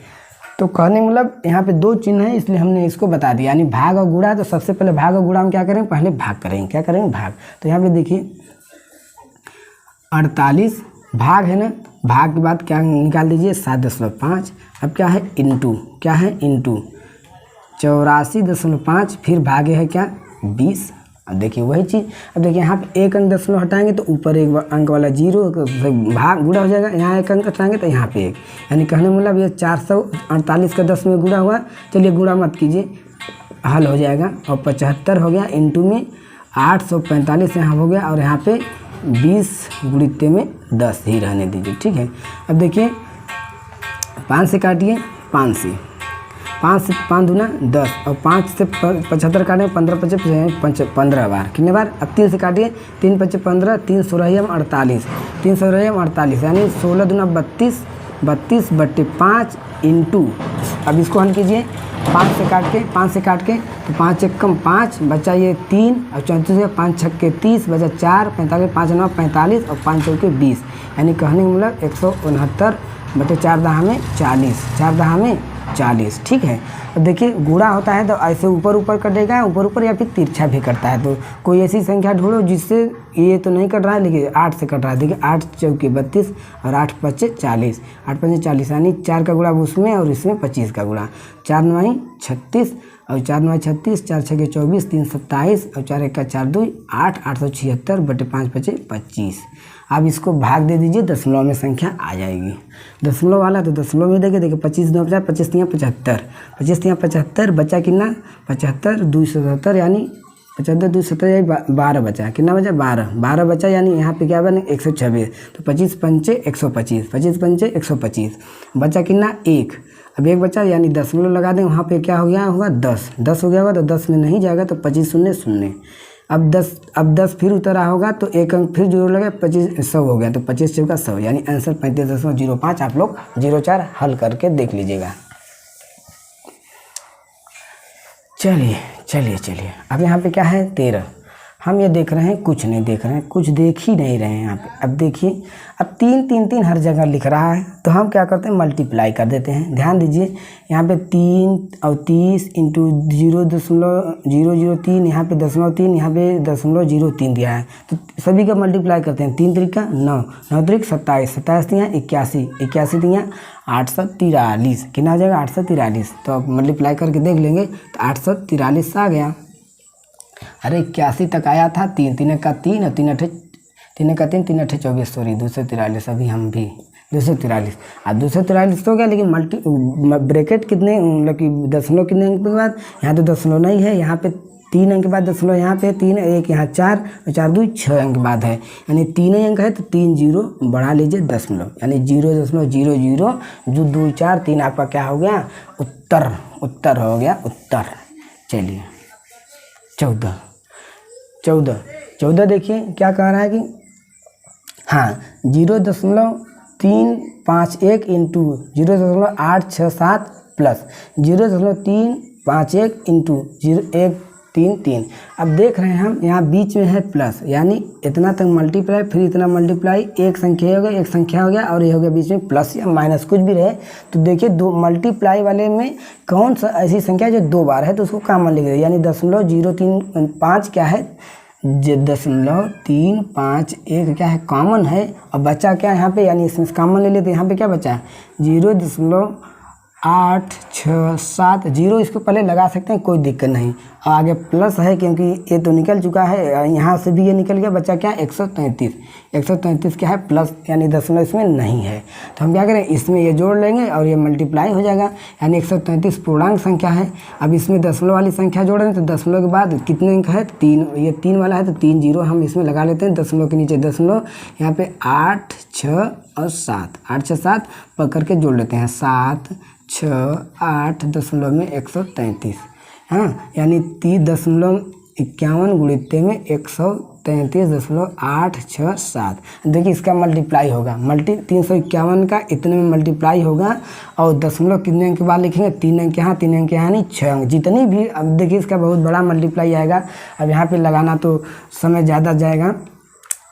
तो कहने मतलब यहाँ पे 2 चिन्ह है इसलिए हमने इसको बता दिया, यानी भाग और गुणा। तो सबसे पहले भाग और गुणा हम क्या करेंगे, पहले भाग करेंगे। क्या करेंगे, भाग। तो यहाँ पे देखिए 48 भाग है ना, भाग के बाद क्या निकाल दीजिए 7.5। अब क्या है, इंटू, क्या है, इंटू 84.5 फिर भागे है क्या 20। अब देखिए वही चीज़। अब देखिए यहाँ पे 1 अंक दशमलव हटाएंगे तो ऊपर 1 अंक वाला जीरो भाग गुणा हो जाएगा, यहाँ 1 अंक हटाएंगे तो यहाँ पे 1, यानी कहने मतलब ये 448 का 10 में गुणा हुआ। चलिए गुणा मत कीजिए, हल हो जाएगा। और 75 हो गया, इंटू में 845 यहाँ हो गया और यहाँ पे 20 गुणित्ते में 10 ही रहने दीजिए। ठीक है, अब देखिए 5 से काटिए, 5 से 5 दूना 10 और 5 से 75 काटें, 15 5 15 बार, कितने बार। अब 3 से काटिए, 3 5 15, 3 16 48, 3 16 48 यानी 16 दूना 32, 32 बट्टे 5 इंटू। अब इसको हल कीजिए, 5 से काट के तो 5 1 कम 5 बचा ये 3 और 34 है, 5 छक्के 30 बचा 4, 45 5 9 45 और 5 चौके 20 यानी कहने का मतलब 169 बटे 4 दहा में 40, 4 दहा में 40। ठीक है, अब देखिए गुणा होता है तो ऐसे ऊपर ऊपर कटेगा, ऊपर ऊपर या फिर तिरछा भी कटता है। तो कोई ऐसी संख्या ढूंढो जिससे ये तो नहीं कट रहा है लेकिन 8 से कट रहा है। देखिए 8 चौके 32 और 8 5 40, 8 5 40 यानी 4 का गुणा उसमें और इसमें 25 का गुणा। 4 9 36 और 4 9 36, 4 6 24, 3 27 और 4 1 4 2 8, 876 बटे 5 5 25। अब इसको भाग दे दीजिए, दशमलव में संख्या आ जाएगी। दशमलव वाला तो दशमलव में देखिए 25 9 50, 25 3 75, 25 3 75 बचा कितना 75 270 यानी 75 270 12 बचा, कितना बचा 12 बचा यानी यहाँ पे क्या बने 126। तो 25 पंचे 125, 25 पंचे 125 बचा कितना 1। अब एक बचा, यानी दशमलव लगा दें, वहाँ पे क्या हो गया होगा 10, 10 हो गया होगा, तो 10 में नहीं जाएगा तो 25 शून्य शून्य। अब 10 फिर उतरा होगा तो एक अंक फिर जोड़ लगे, 25 100 हो गया, तो 25 चौका 100, यानी आंसर 35.05। आप लोग 04 हल करके देख लीजिएगा। चलिए अब यहाँ पे क्या है 13। हम ये देख रहे हैं, कुछ नहीं देख रहे हैं, कुछ देख ही नहीं रहे हैं यहाँ पे। अब देखिए, अब 3 3 3 हर जगह लिख रहा है, तो हम क्या करते हैं मल्टीप्लाई कर देते हैं। ध्यान दीजिए, यहाँ पे 3 और 30 इंटू 0.003, यहाँ पे 0.3, यहाँ पे 0.03 दिया है, तो सभी का मल्टीप्लाई करते हैं। 3 त्रिक 9, 9 त्रिक 27, 27 दिया 81, 81 दिया 843, कितना आ जाएगा 843। तो अब मल्टीप्लाई करके देख लेंगे तो 843 आ गया। अरे 81 तक आया था, 3 3 का 3 और 3 अठे 24, सॉरी 243, अभी हम भी 243। अब 243 तो हो गया, लेकिन ब्रैकेट कितने, मतलब कि दशमलव कितने अंक के बाद, यहाँ तो दशमलव नहीं है, यहाँ पे 3 अंक के बाद दशमलव, यहाँ पे 3, एक यहाँ 4 और 4 2 6 अंक बाद है, यानी 3 अंक है, तो 3 0 बढ़ा लीजिए दशमलव, यानी 0.00 जो 2 4 3 आपका क्या हो गया उत्तर हो गया उत्तर। चलिए 14 देखिए क्या कह रहा है कि हाँ 0.351 इंटू 0.867 प्लस 0.351 इंटू 0133। अब देख रहे हैं हम यहाँ बीच में है प्लस, यानी इतना तक मल्टीप्लाई, फिर इतना मल्टीप्लाई, एक संख्या हो गया और ये हो गया बीच में प्लस या माइनस कुछ भी रहे। तो देखिए दो मल्टीप्लाई वाले में कौन सा ऐसी संख्या जो 2 बार है, तो उसको कॉमन लिख दे, यानी 0.035 क्या है 0.351 क्या है कॉमन है, और बचा क्या यहाँ पे, यानी इसमें कॉमन ले लेते, यहाँ पे क्या बचा 0.867, 0 इसको पहले लगा सकते हैं, कोई दिक्कत नहीं। आगे प्लस है क्योंकि ये तो निकल चुका है, यहाँ से भी ये निकल गया, बचा क्या 133 क्या है प्लस, यानी दशमलव इसमें नहीं है, तो हम क्या करें इसमें ये जोड़ लेंगे और ये मल्टीप्लाई हो जाएगा, यानी 133 पूर्णांक संख्या है। अब इसमें दशमलव वाली संख्या जोड़ रहे हैं, तो दशमलव के बाद कितने अंक है 3, ये 3 वाला है, तो 3 0 हम इसमें लगा लेते हैं, दशमलव के नीचे दशमलव, यहाँ पे 8 6 और 7, 8 6 7 पकड़ के जोड़ लेते हैं, 7 6 8 दशमलव में 133, हाँ, यानी 30.51 गुणित में 133.867। देखिए इसका मल्टीप्लाई होगा, 351 का इतने में मल्टीप्लाई होगा, और दशमलव कितने अंक के बाद लिखेंगे 3 अंक यहाँ 3 अंक यहाँ, नहीं 6 अंक, जितनी भी। अब देखिए इसका बहुत बड़ा मल्टीप्लाई आएगा, अब यहाँ पे लगाना तो समय ज़्यादा जाएगा,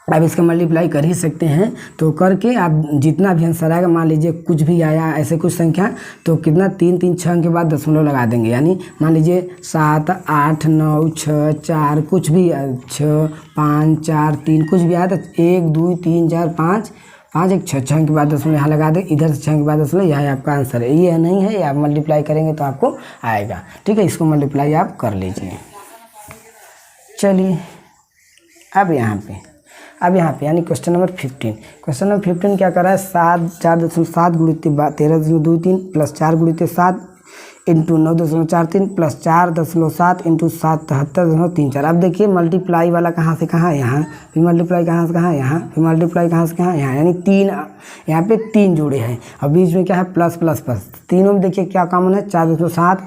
आप इसका मल्टीप्लाई कर ही सकते हैं, तो करके आप जितना भी आंसर आएगा, मान लीजिए कुछ भी आया ऐसे कुछ संख्या, तो कितना 3 3 6 के बाद दशमलव लगा देंगे, यानी मान लीजिए 7 8 9 6 4 कुछ भी 6 5 4 3 कुछ भी आया, तो 1 2 3 4 5 5 1 6 के बाद दशमलव यहाँ लगा दें, इधर से 6 के बाद दशमलव, यह आपका आंसर है। ये नहीं है, आप मल्टीप्लाई करेंगे तो आपको आएगा, ठीक है, इसको मल्टीप्लाई आप कर लीजिए। चलिए अब यहाँ पे यानी क्वेश्चन नंबर 15 क्या कर रहा है, 4.7 गुणित 13.23 प्लस 4 गुणित 7 इंटू 9.43 प्लस 4.7 इंटू 77.34। अब देखिए मल्टीप्लाई वाला कहाँ से कहाँ, यहाँ फिर मल्टीप्लाई कहाँ से कहाँ, यहाँ फिर मल्टीप्लाई कहाँ से कहाँ, यहाँ, यानी 3, यहाँ पे 3 जोड़े हैं, और बीच में क्या है प्लस प्लस प्लस। तीनों में देखिए क्या कॉमन है 4.7,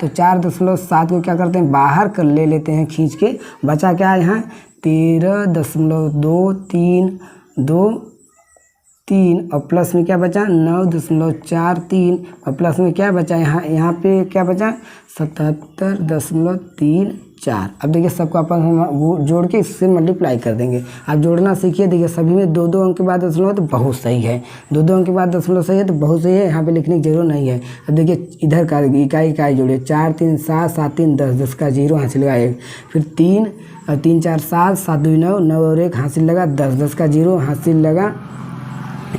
तो 4.7 को क्या करते हैं बाहर कर ले लेते हैं खींच के, बचा क्या है यहाँ 13.232 और प्लस में क्या बचा 9.43 और प्लस में क्या बचा यहाँ पे क्या बचा 77.34। अब देखिए सबको अपन हम जोड़ के इससे मल्टीप्लाई कर देंगे। आप जोड़ना सीखिए, देखिए सभी में 2 2 अंक के बाद दशमलव तो बहुत सही है, 2 2 अंक के बाद दशमलव सही है तो बहुत सही है, यहाँ पे लिखने की जरूरत नहीं है। अब देखिए इधर का इकाई जोड़िए 4 3 7 7 3 10, 10 का 0 हासिल लगा 1, फिर 3 और 3 4 7 7 2 9 9 और 1 हासिल लगा 10, 10 का 0 हासिल लगा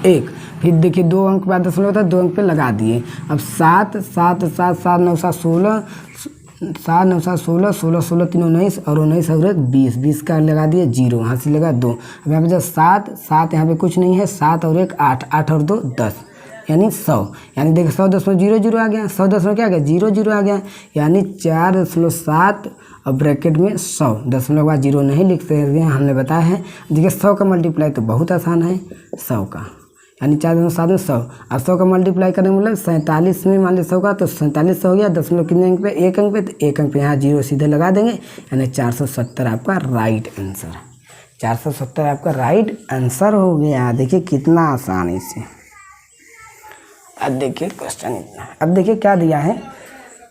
1, फिर देखिए 2 अंक बाद दशमलव होता है 2 अंक पे लगा दिए। अब 7 7 7 7 9 7 16 7 9 7 16 16 16 3 19 और 19 और 1 20, 20 का लगा दिए 0 हासिल लगा 2। अब यहाँ पे जब 7 7 यहाँ पे कुछ नहीं है, 7 और 1 8 8 और 2 10, यानी 100, यानी देखिए 100.00 आ गया, 100 क्या आ गया 00 आ गया, यानी 4.7 और ब्रैकेट में 100, दशमलव का 0 नहीं लिखते हैं, हमने बताया है। देखिए 100 का मल्टीप्लाई तो बहुत आसान है 100 का, यानी 4 में 100। अब 100 का मल्टीप्लाई करने मतलब 47 में मान लीजिए 100 का, तो 47 हो गया। 10 कितने अंक पे? 1 अंक पे, तो 1 अंक पे यहाँ 0 सीधे लगा देंगे, यानी 470 आपका राइट आंसर। 470 आपका राइट आंसर हो गया। देखिए कितना आसानी से। अब देखिए क्वेश्चन इतना। अब देखिए क्या दिया है,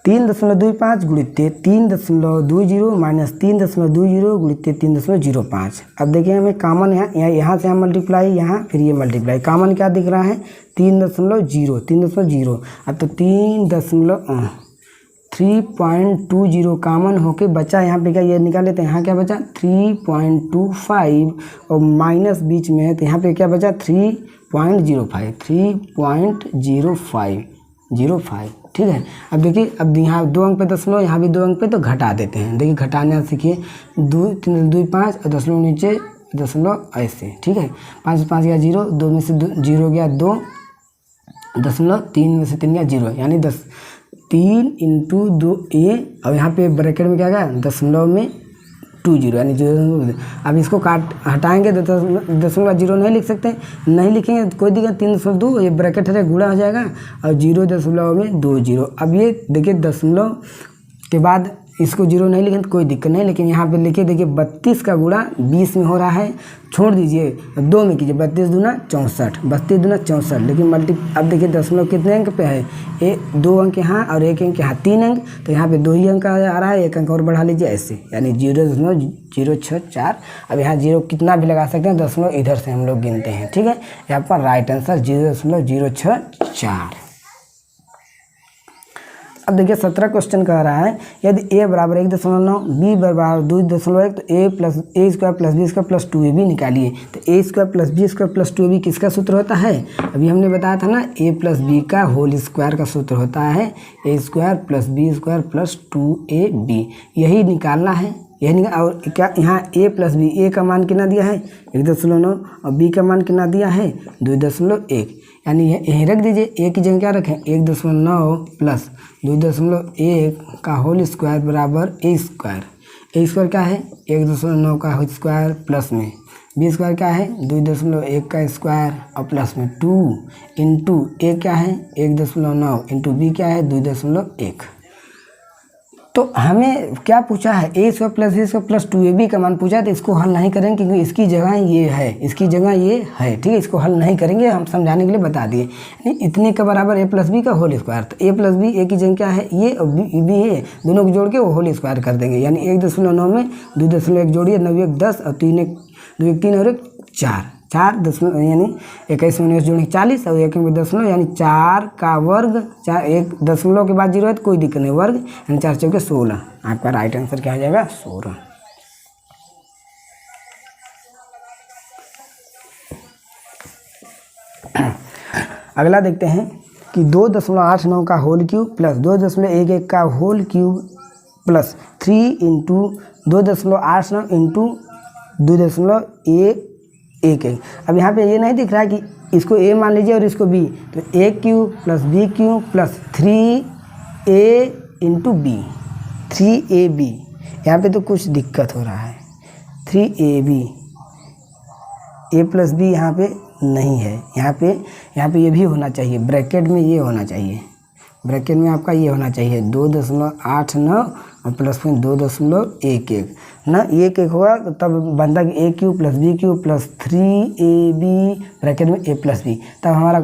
3.25 गुणित 3.20 माइनस 3.20 गुणित 3.05। अब देखिए हमें कॉमन यहाँ से मल्टीप्लाई, यहाँ फिर ये मल्टीप्लाई, कॉमन क्या दिख रहा है? 3.0। अब तो 3.20 कॉमन होके बचा यहाँ पे क्या, ये निकाल लेते हैं। यहाँ क्या बचा? 3.25 और माइनस बीच में है, तो यहाँ पे क्या बचा? 3.05। ठीक है। अब देखिए, अब यहाँ 2 अंक पे दशमलव, यहाँ भी 2 अंक पे, तो घटा देते हैं। देखिए घटाना सीखिए, 2 5 और दशमलव नीचे दशमलव ऐसे। ठीक है, 5 से 5 गया 0, 2 में से 0 गया 2, 3 में से 3 गया 0, यानी 3 × 2 a, और यहाँ पे ब्रैकेट में क्या गया? दशमलव में 20, यानी 0। अब इसको हटाएंगे तो 0.0 नहीं लिख सकते, नहीं लिखेंगे तो कोई दिक्कत, 3.2 ये ब्रैकेट है गुणा हो जाएगा, और 0.20। अब ये देखिए दशमलव के बाद इसको 0 नहीं लिखें तो कोई दिक्कत नहीं, लेकिन यहाँ पे लिखिए, देखिए 32 का गुणा 20 में हो रहा है, छोड़ दीजिए 2 में कीजिए, 32 दूना 64, लेकिन अब देखिए दशमलव कितने अंक पे है? 2 अंक यहाँ और 1 अंक यहाँ, 3 अंक, तो यहाँ पे 2 ही अंक आ रहा है, 1 अंक और बढ़ा लीजिए ऐसे, यानी 0.064। अब यहाँ 0 कितना भी लगा सकते हैं, दशमलव इधर से हम लोग गिनते हैं। ठीक है, यहाँ पर राइट आंसर 0.064। अब देखिए 17 क्वेश्चन कह रहा है, यदि a बराबर 1.9, b बराबर 2.1, तो a square plus b square plus 2ab निकालिए। तो a square plus b square plus 2ab किसका सूत्र होता है? अभी हमने बताया था ना, a प्लस b का होल स्क्वायर का सूत्र होता है a square plus b square plus 2ab। यही निकालना है, यही निकाल। और क्या यहाँ a प्लस b, a का मान कितना दिया है? 1.9, और b का मान कितना दिया है? 2.1, यानी यहीं रख दीजिए। a की जगह क्या रखें? 1.9 प्लस 2.1 का होल स्क्वायर बराबर a स्क्वायर। a स्क्वायर क्या है? 1.9 का होल स्क्वायर प्लस में b स्क्वायर क्या है? 2.1 का स्क्वायर और प्लस में 2 इंटू a क्या है? 1.9 इंटू b क्या है? 2.1। तो हमें क्या पूछा है? a square plus b square plus 2ab का मान पूछा है, तो इसको हल नहीं करेंगे क्योंकि इसकी जगह ये है, इसकी जगह ये है। ठीक है, इसको हल नहीं करेंगे, हम समझाने के लिए बता दिए। इतने का बराबर a प्लस b का होल स्क्वायर, तो a प्लस b, a की जगह क्या है? ये और b है, दोनों को जोड़ के वो होल स्क्वायर कर देंगे, यानी 1.9 में 2.1 जोड़िए, 9 1 10 और 2 1 3 और 1 4, 4 दशमलव यानी 21 में 19 जोड़ेंगे 40, और 1 में दशमलव यानी 4 का वर्ग, 4 1 दशमलव के बाद 0 है तो कोई दिक्कत नहीं, वर्ग यानी 4 चौके 16। आपका राइट आंसर क्या हो जाएगा? 16। अगला देखते हैं कि 2.89 का होल क्यूब प्लस 2.11 का whole cube plus 3 into 2.89 into 2.1। अब यहाँ पे ये नहीं दिख रहा है कि इसको a मान लीजिए और इसको b, तो a cube plus b cube plus 3a into b, 3ab। यहाँ पे तो कुछ दिक्कत हो रहा है, 3ab, a प्लस b यहाँ पे नहीं है, यहाँ पे ये भी होना चाहिए, ब्रैकेट में ये होना चाहिए, ब्रैकेट में आपका ये होना चाहिए 2.89 और प्लस में 2.11 ना, 1 होगा तो तब बनता कि a cube plus b cube plus 3ab bracket में a प्लस b, तब हमारा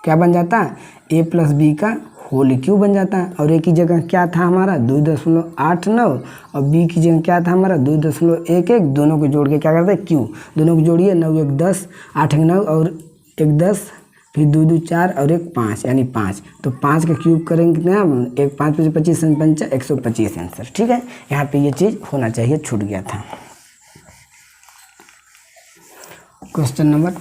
क्या बन जाता है? a प्लस b का होल क्यूब बन जाता है। और a की जगह क्या था हमारा? 2.89, और b की जगह क्या था हमारा? 2.11। दोनों को जोड़ के क्या करते हैं? क्यूब, दोनों को जोड़िए, 9 1 10, 8 1 9 और 1 10, फिर 2 2 4 और 1 5, यानी 5। तो 5 का क्यूब करेंगे कितना? 1 5 25 5 125 आंसर। ठीक है, यहाँ पे ये चीज़ होना चाहिए, छूट गया था। Question number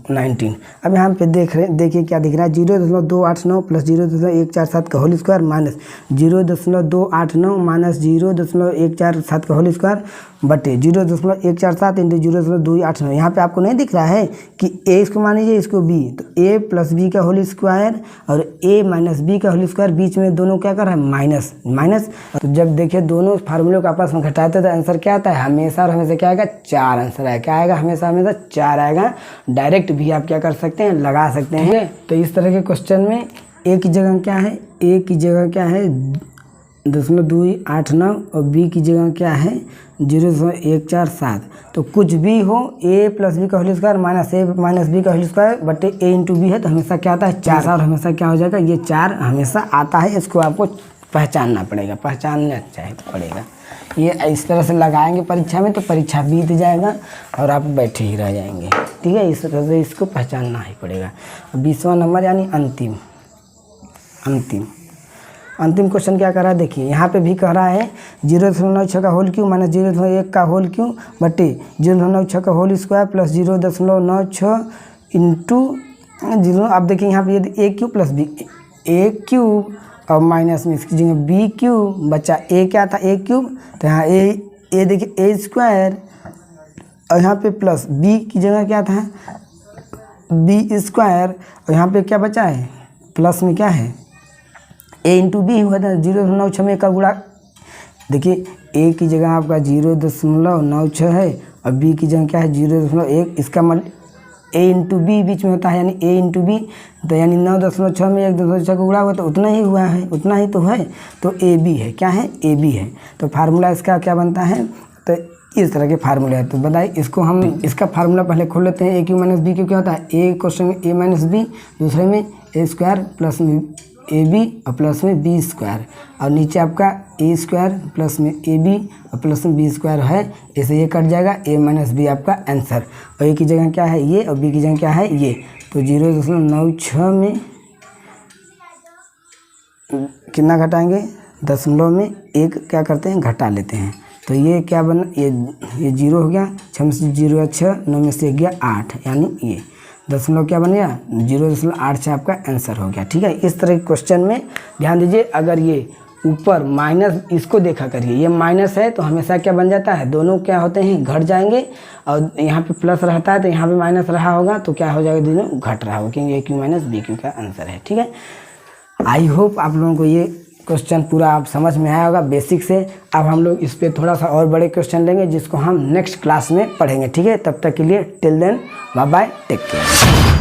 19। अब यहाँ पे देखिए क्या दिख रहा है? 0.289 प्लस 0.147 का होल स्क्वायर माइनस 0.289 माइनस 0.147 का होल स्क्वायर बटे 0.147 इंटू 0.289। यहाँ पे आपको नहीं दिख रहा है कि a इसको मान लीजिए, इसको b, तो a प्लस b का होल स्क्वायर और a माइनस b का होल स्क्वायर, बीच में दोनों क्या कर रहा है? Minus minus. तो जब देखिए दोनों फार्मूले को आपस में घटाते तो आंसर क्या आता है? हमेशा और हमेशा क्या आएगा? 4 आंसर है। क्या आएगा? हमेशा आंसर 4 आएगा। डायरेक्ट भी आप क्या कर सकते हैं, लगा सकते हैं। तो इस तरह के क्वेश्चन में ए की जगह क्या है, ए की जगह क्या है 0.289 और बी की जगह क्या है 0.147। तो कुछ भी हो ए प्लस बी का होल स्क्वायर माइनस ए माइनस बी का होल स्क्वायर बटे ए इंटू बी है तो हमेशा क्या आता है 4, और हमेशा क्या हो जाएगा, ये 4 हमेशा आता है। इसको आपको पहचानना पड़ेगा, पहचानना चाहिए तो पड़ेगा। ये इस तरह से लगाएंगे परीक्षा में तो परीक्षा बीत जाएगा और आप बैठे ही रह जाएंगे। ठीक है, इस तरह से इसको पहचानना ही पड़ेगा। 20वां नंबर यानी अंतिम क्वेश्चन क्या कर रहा है, देखिए यहाँ पे भी कह रहा है 0.6 का होल क्यूब माइनस 0.1 का होल क्यूब बटे 0.6 का होल स्क्वायर प्लस 0.96 इंटू 0। अब देखिए यहाँ पे ये ए क्यूब प्लस बी, ए क्यूब और माइनस में इसकी जगह बी क्यूब बचा ए क्या था ए क्यूब, तो यहाँ ए देखिए ए स्क्वायर और यहाँ पे प्लस बी की जगह क्या था बी स्क्वायर और यहाँ पे क्या बचा है प्लस में क्या है ए इंटू बी हुआ था 0.96 में का गुणा। देखिए ए की जगह आपका 0.96 है और बी की जगह क्या है 0.1, इसका ए इंटू बी बीच में होता है यानी ए इंटू बी, तो यानी 9.6 में 1.6 का गुणा हुआ तो उतना ही हुआ है, उतना ही तो है, तो ए बी है, क्या है ए बी है। तो फार्मूला इसका क्या बनता है, तो इस तरह के फार्मूले हैं। तो बताइए इसको हम इसका फार्मूला पहले खोल लेते हैं। ए क्यू माइनस बी क्यू क्या होता है, ए क्वेश्चन में ए माइनस बी, दूसरे में ए स्क्वायर प्लस में ए बी और प्लस में बी स्क्वायर, और नीचे आपका ए स्क्वायर प्लस में ए बी और प्लस में बी स्क्वायर है। इसे ये कट जाएगा, ए माइनस बी आपका आंसर। और ए की जगह क्या है ये और बी की जगह क्या है ये, तो 0.96 में कितना घटाएंगे, दशमलव में एक क्या करते हैं घटा लेते हैं। तो ये क्या बना, ये 0 हो गया, 6 से 0 6, 9 में से गया 8, यानी ये दशमलव क्या बन गया 0.8 से आपका आंसर हो गया। ठीक है, इस तरह के क्वेश्चन में ध्यान दीजिए। अगर ये ऊपर माइनस, इसको देखा करिए, ये माइनस है तो हमेशा क्या बन जाता है, दोनों क्या होते हैं घट जाएंगे, और यहाँ पे प्लस रहता है तो यहाँ पे माइनस रहा होगा तो क्या हो जाएगा, दोनों घट रहा होगा, क्योंकि ए क्यू माइनस बी क्यू का आंसर है। ठीक है, आई होप आप लोगों को ये क्वेश्चन पूरा आप समझ में आया होगा बेसिक से। अब हम लोग इस पर थोड़ा सा और बड़े क्वेश्चन लेंगे जिसको हम नेक्स्ट क्लास में पढ़ेंगे। ठीक है, तब तक के लिए till then bye bye, take care.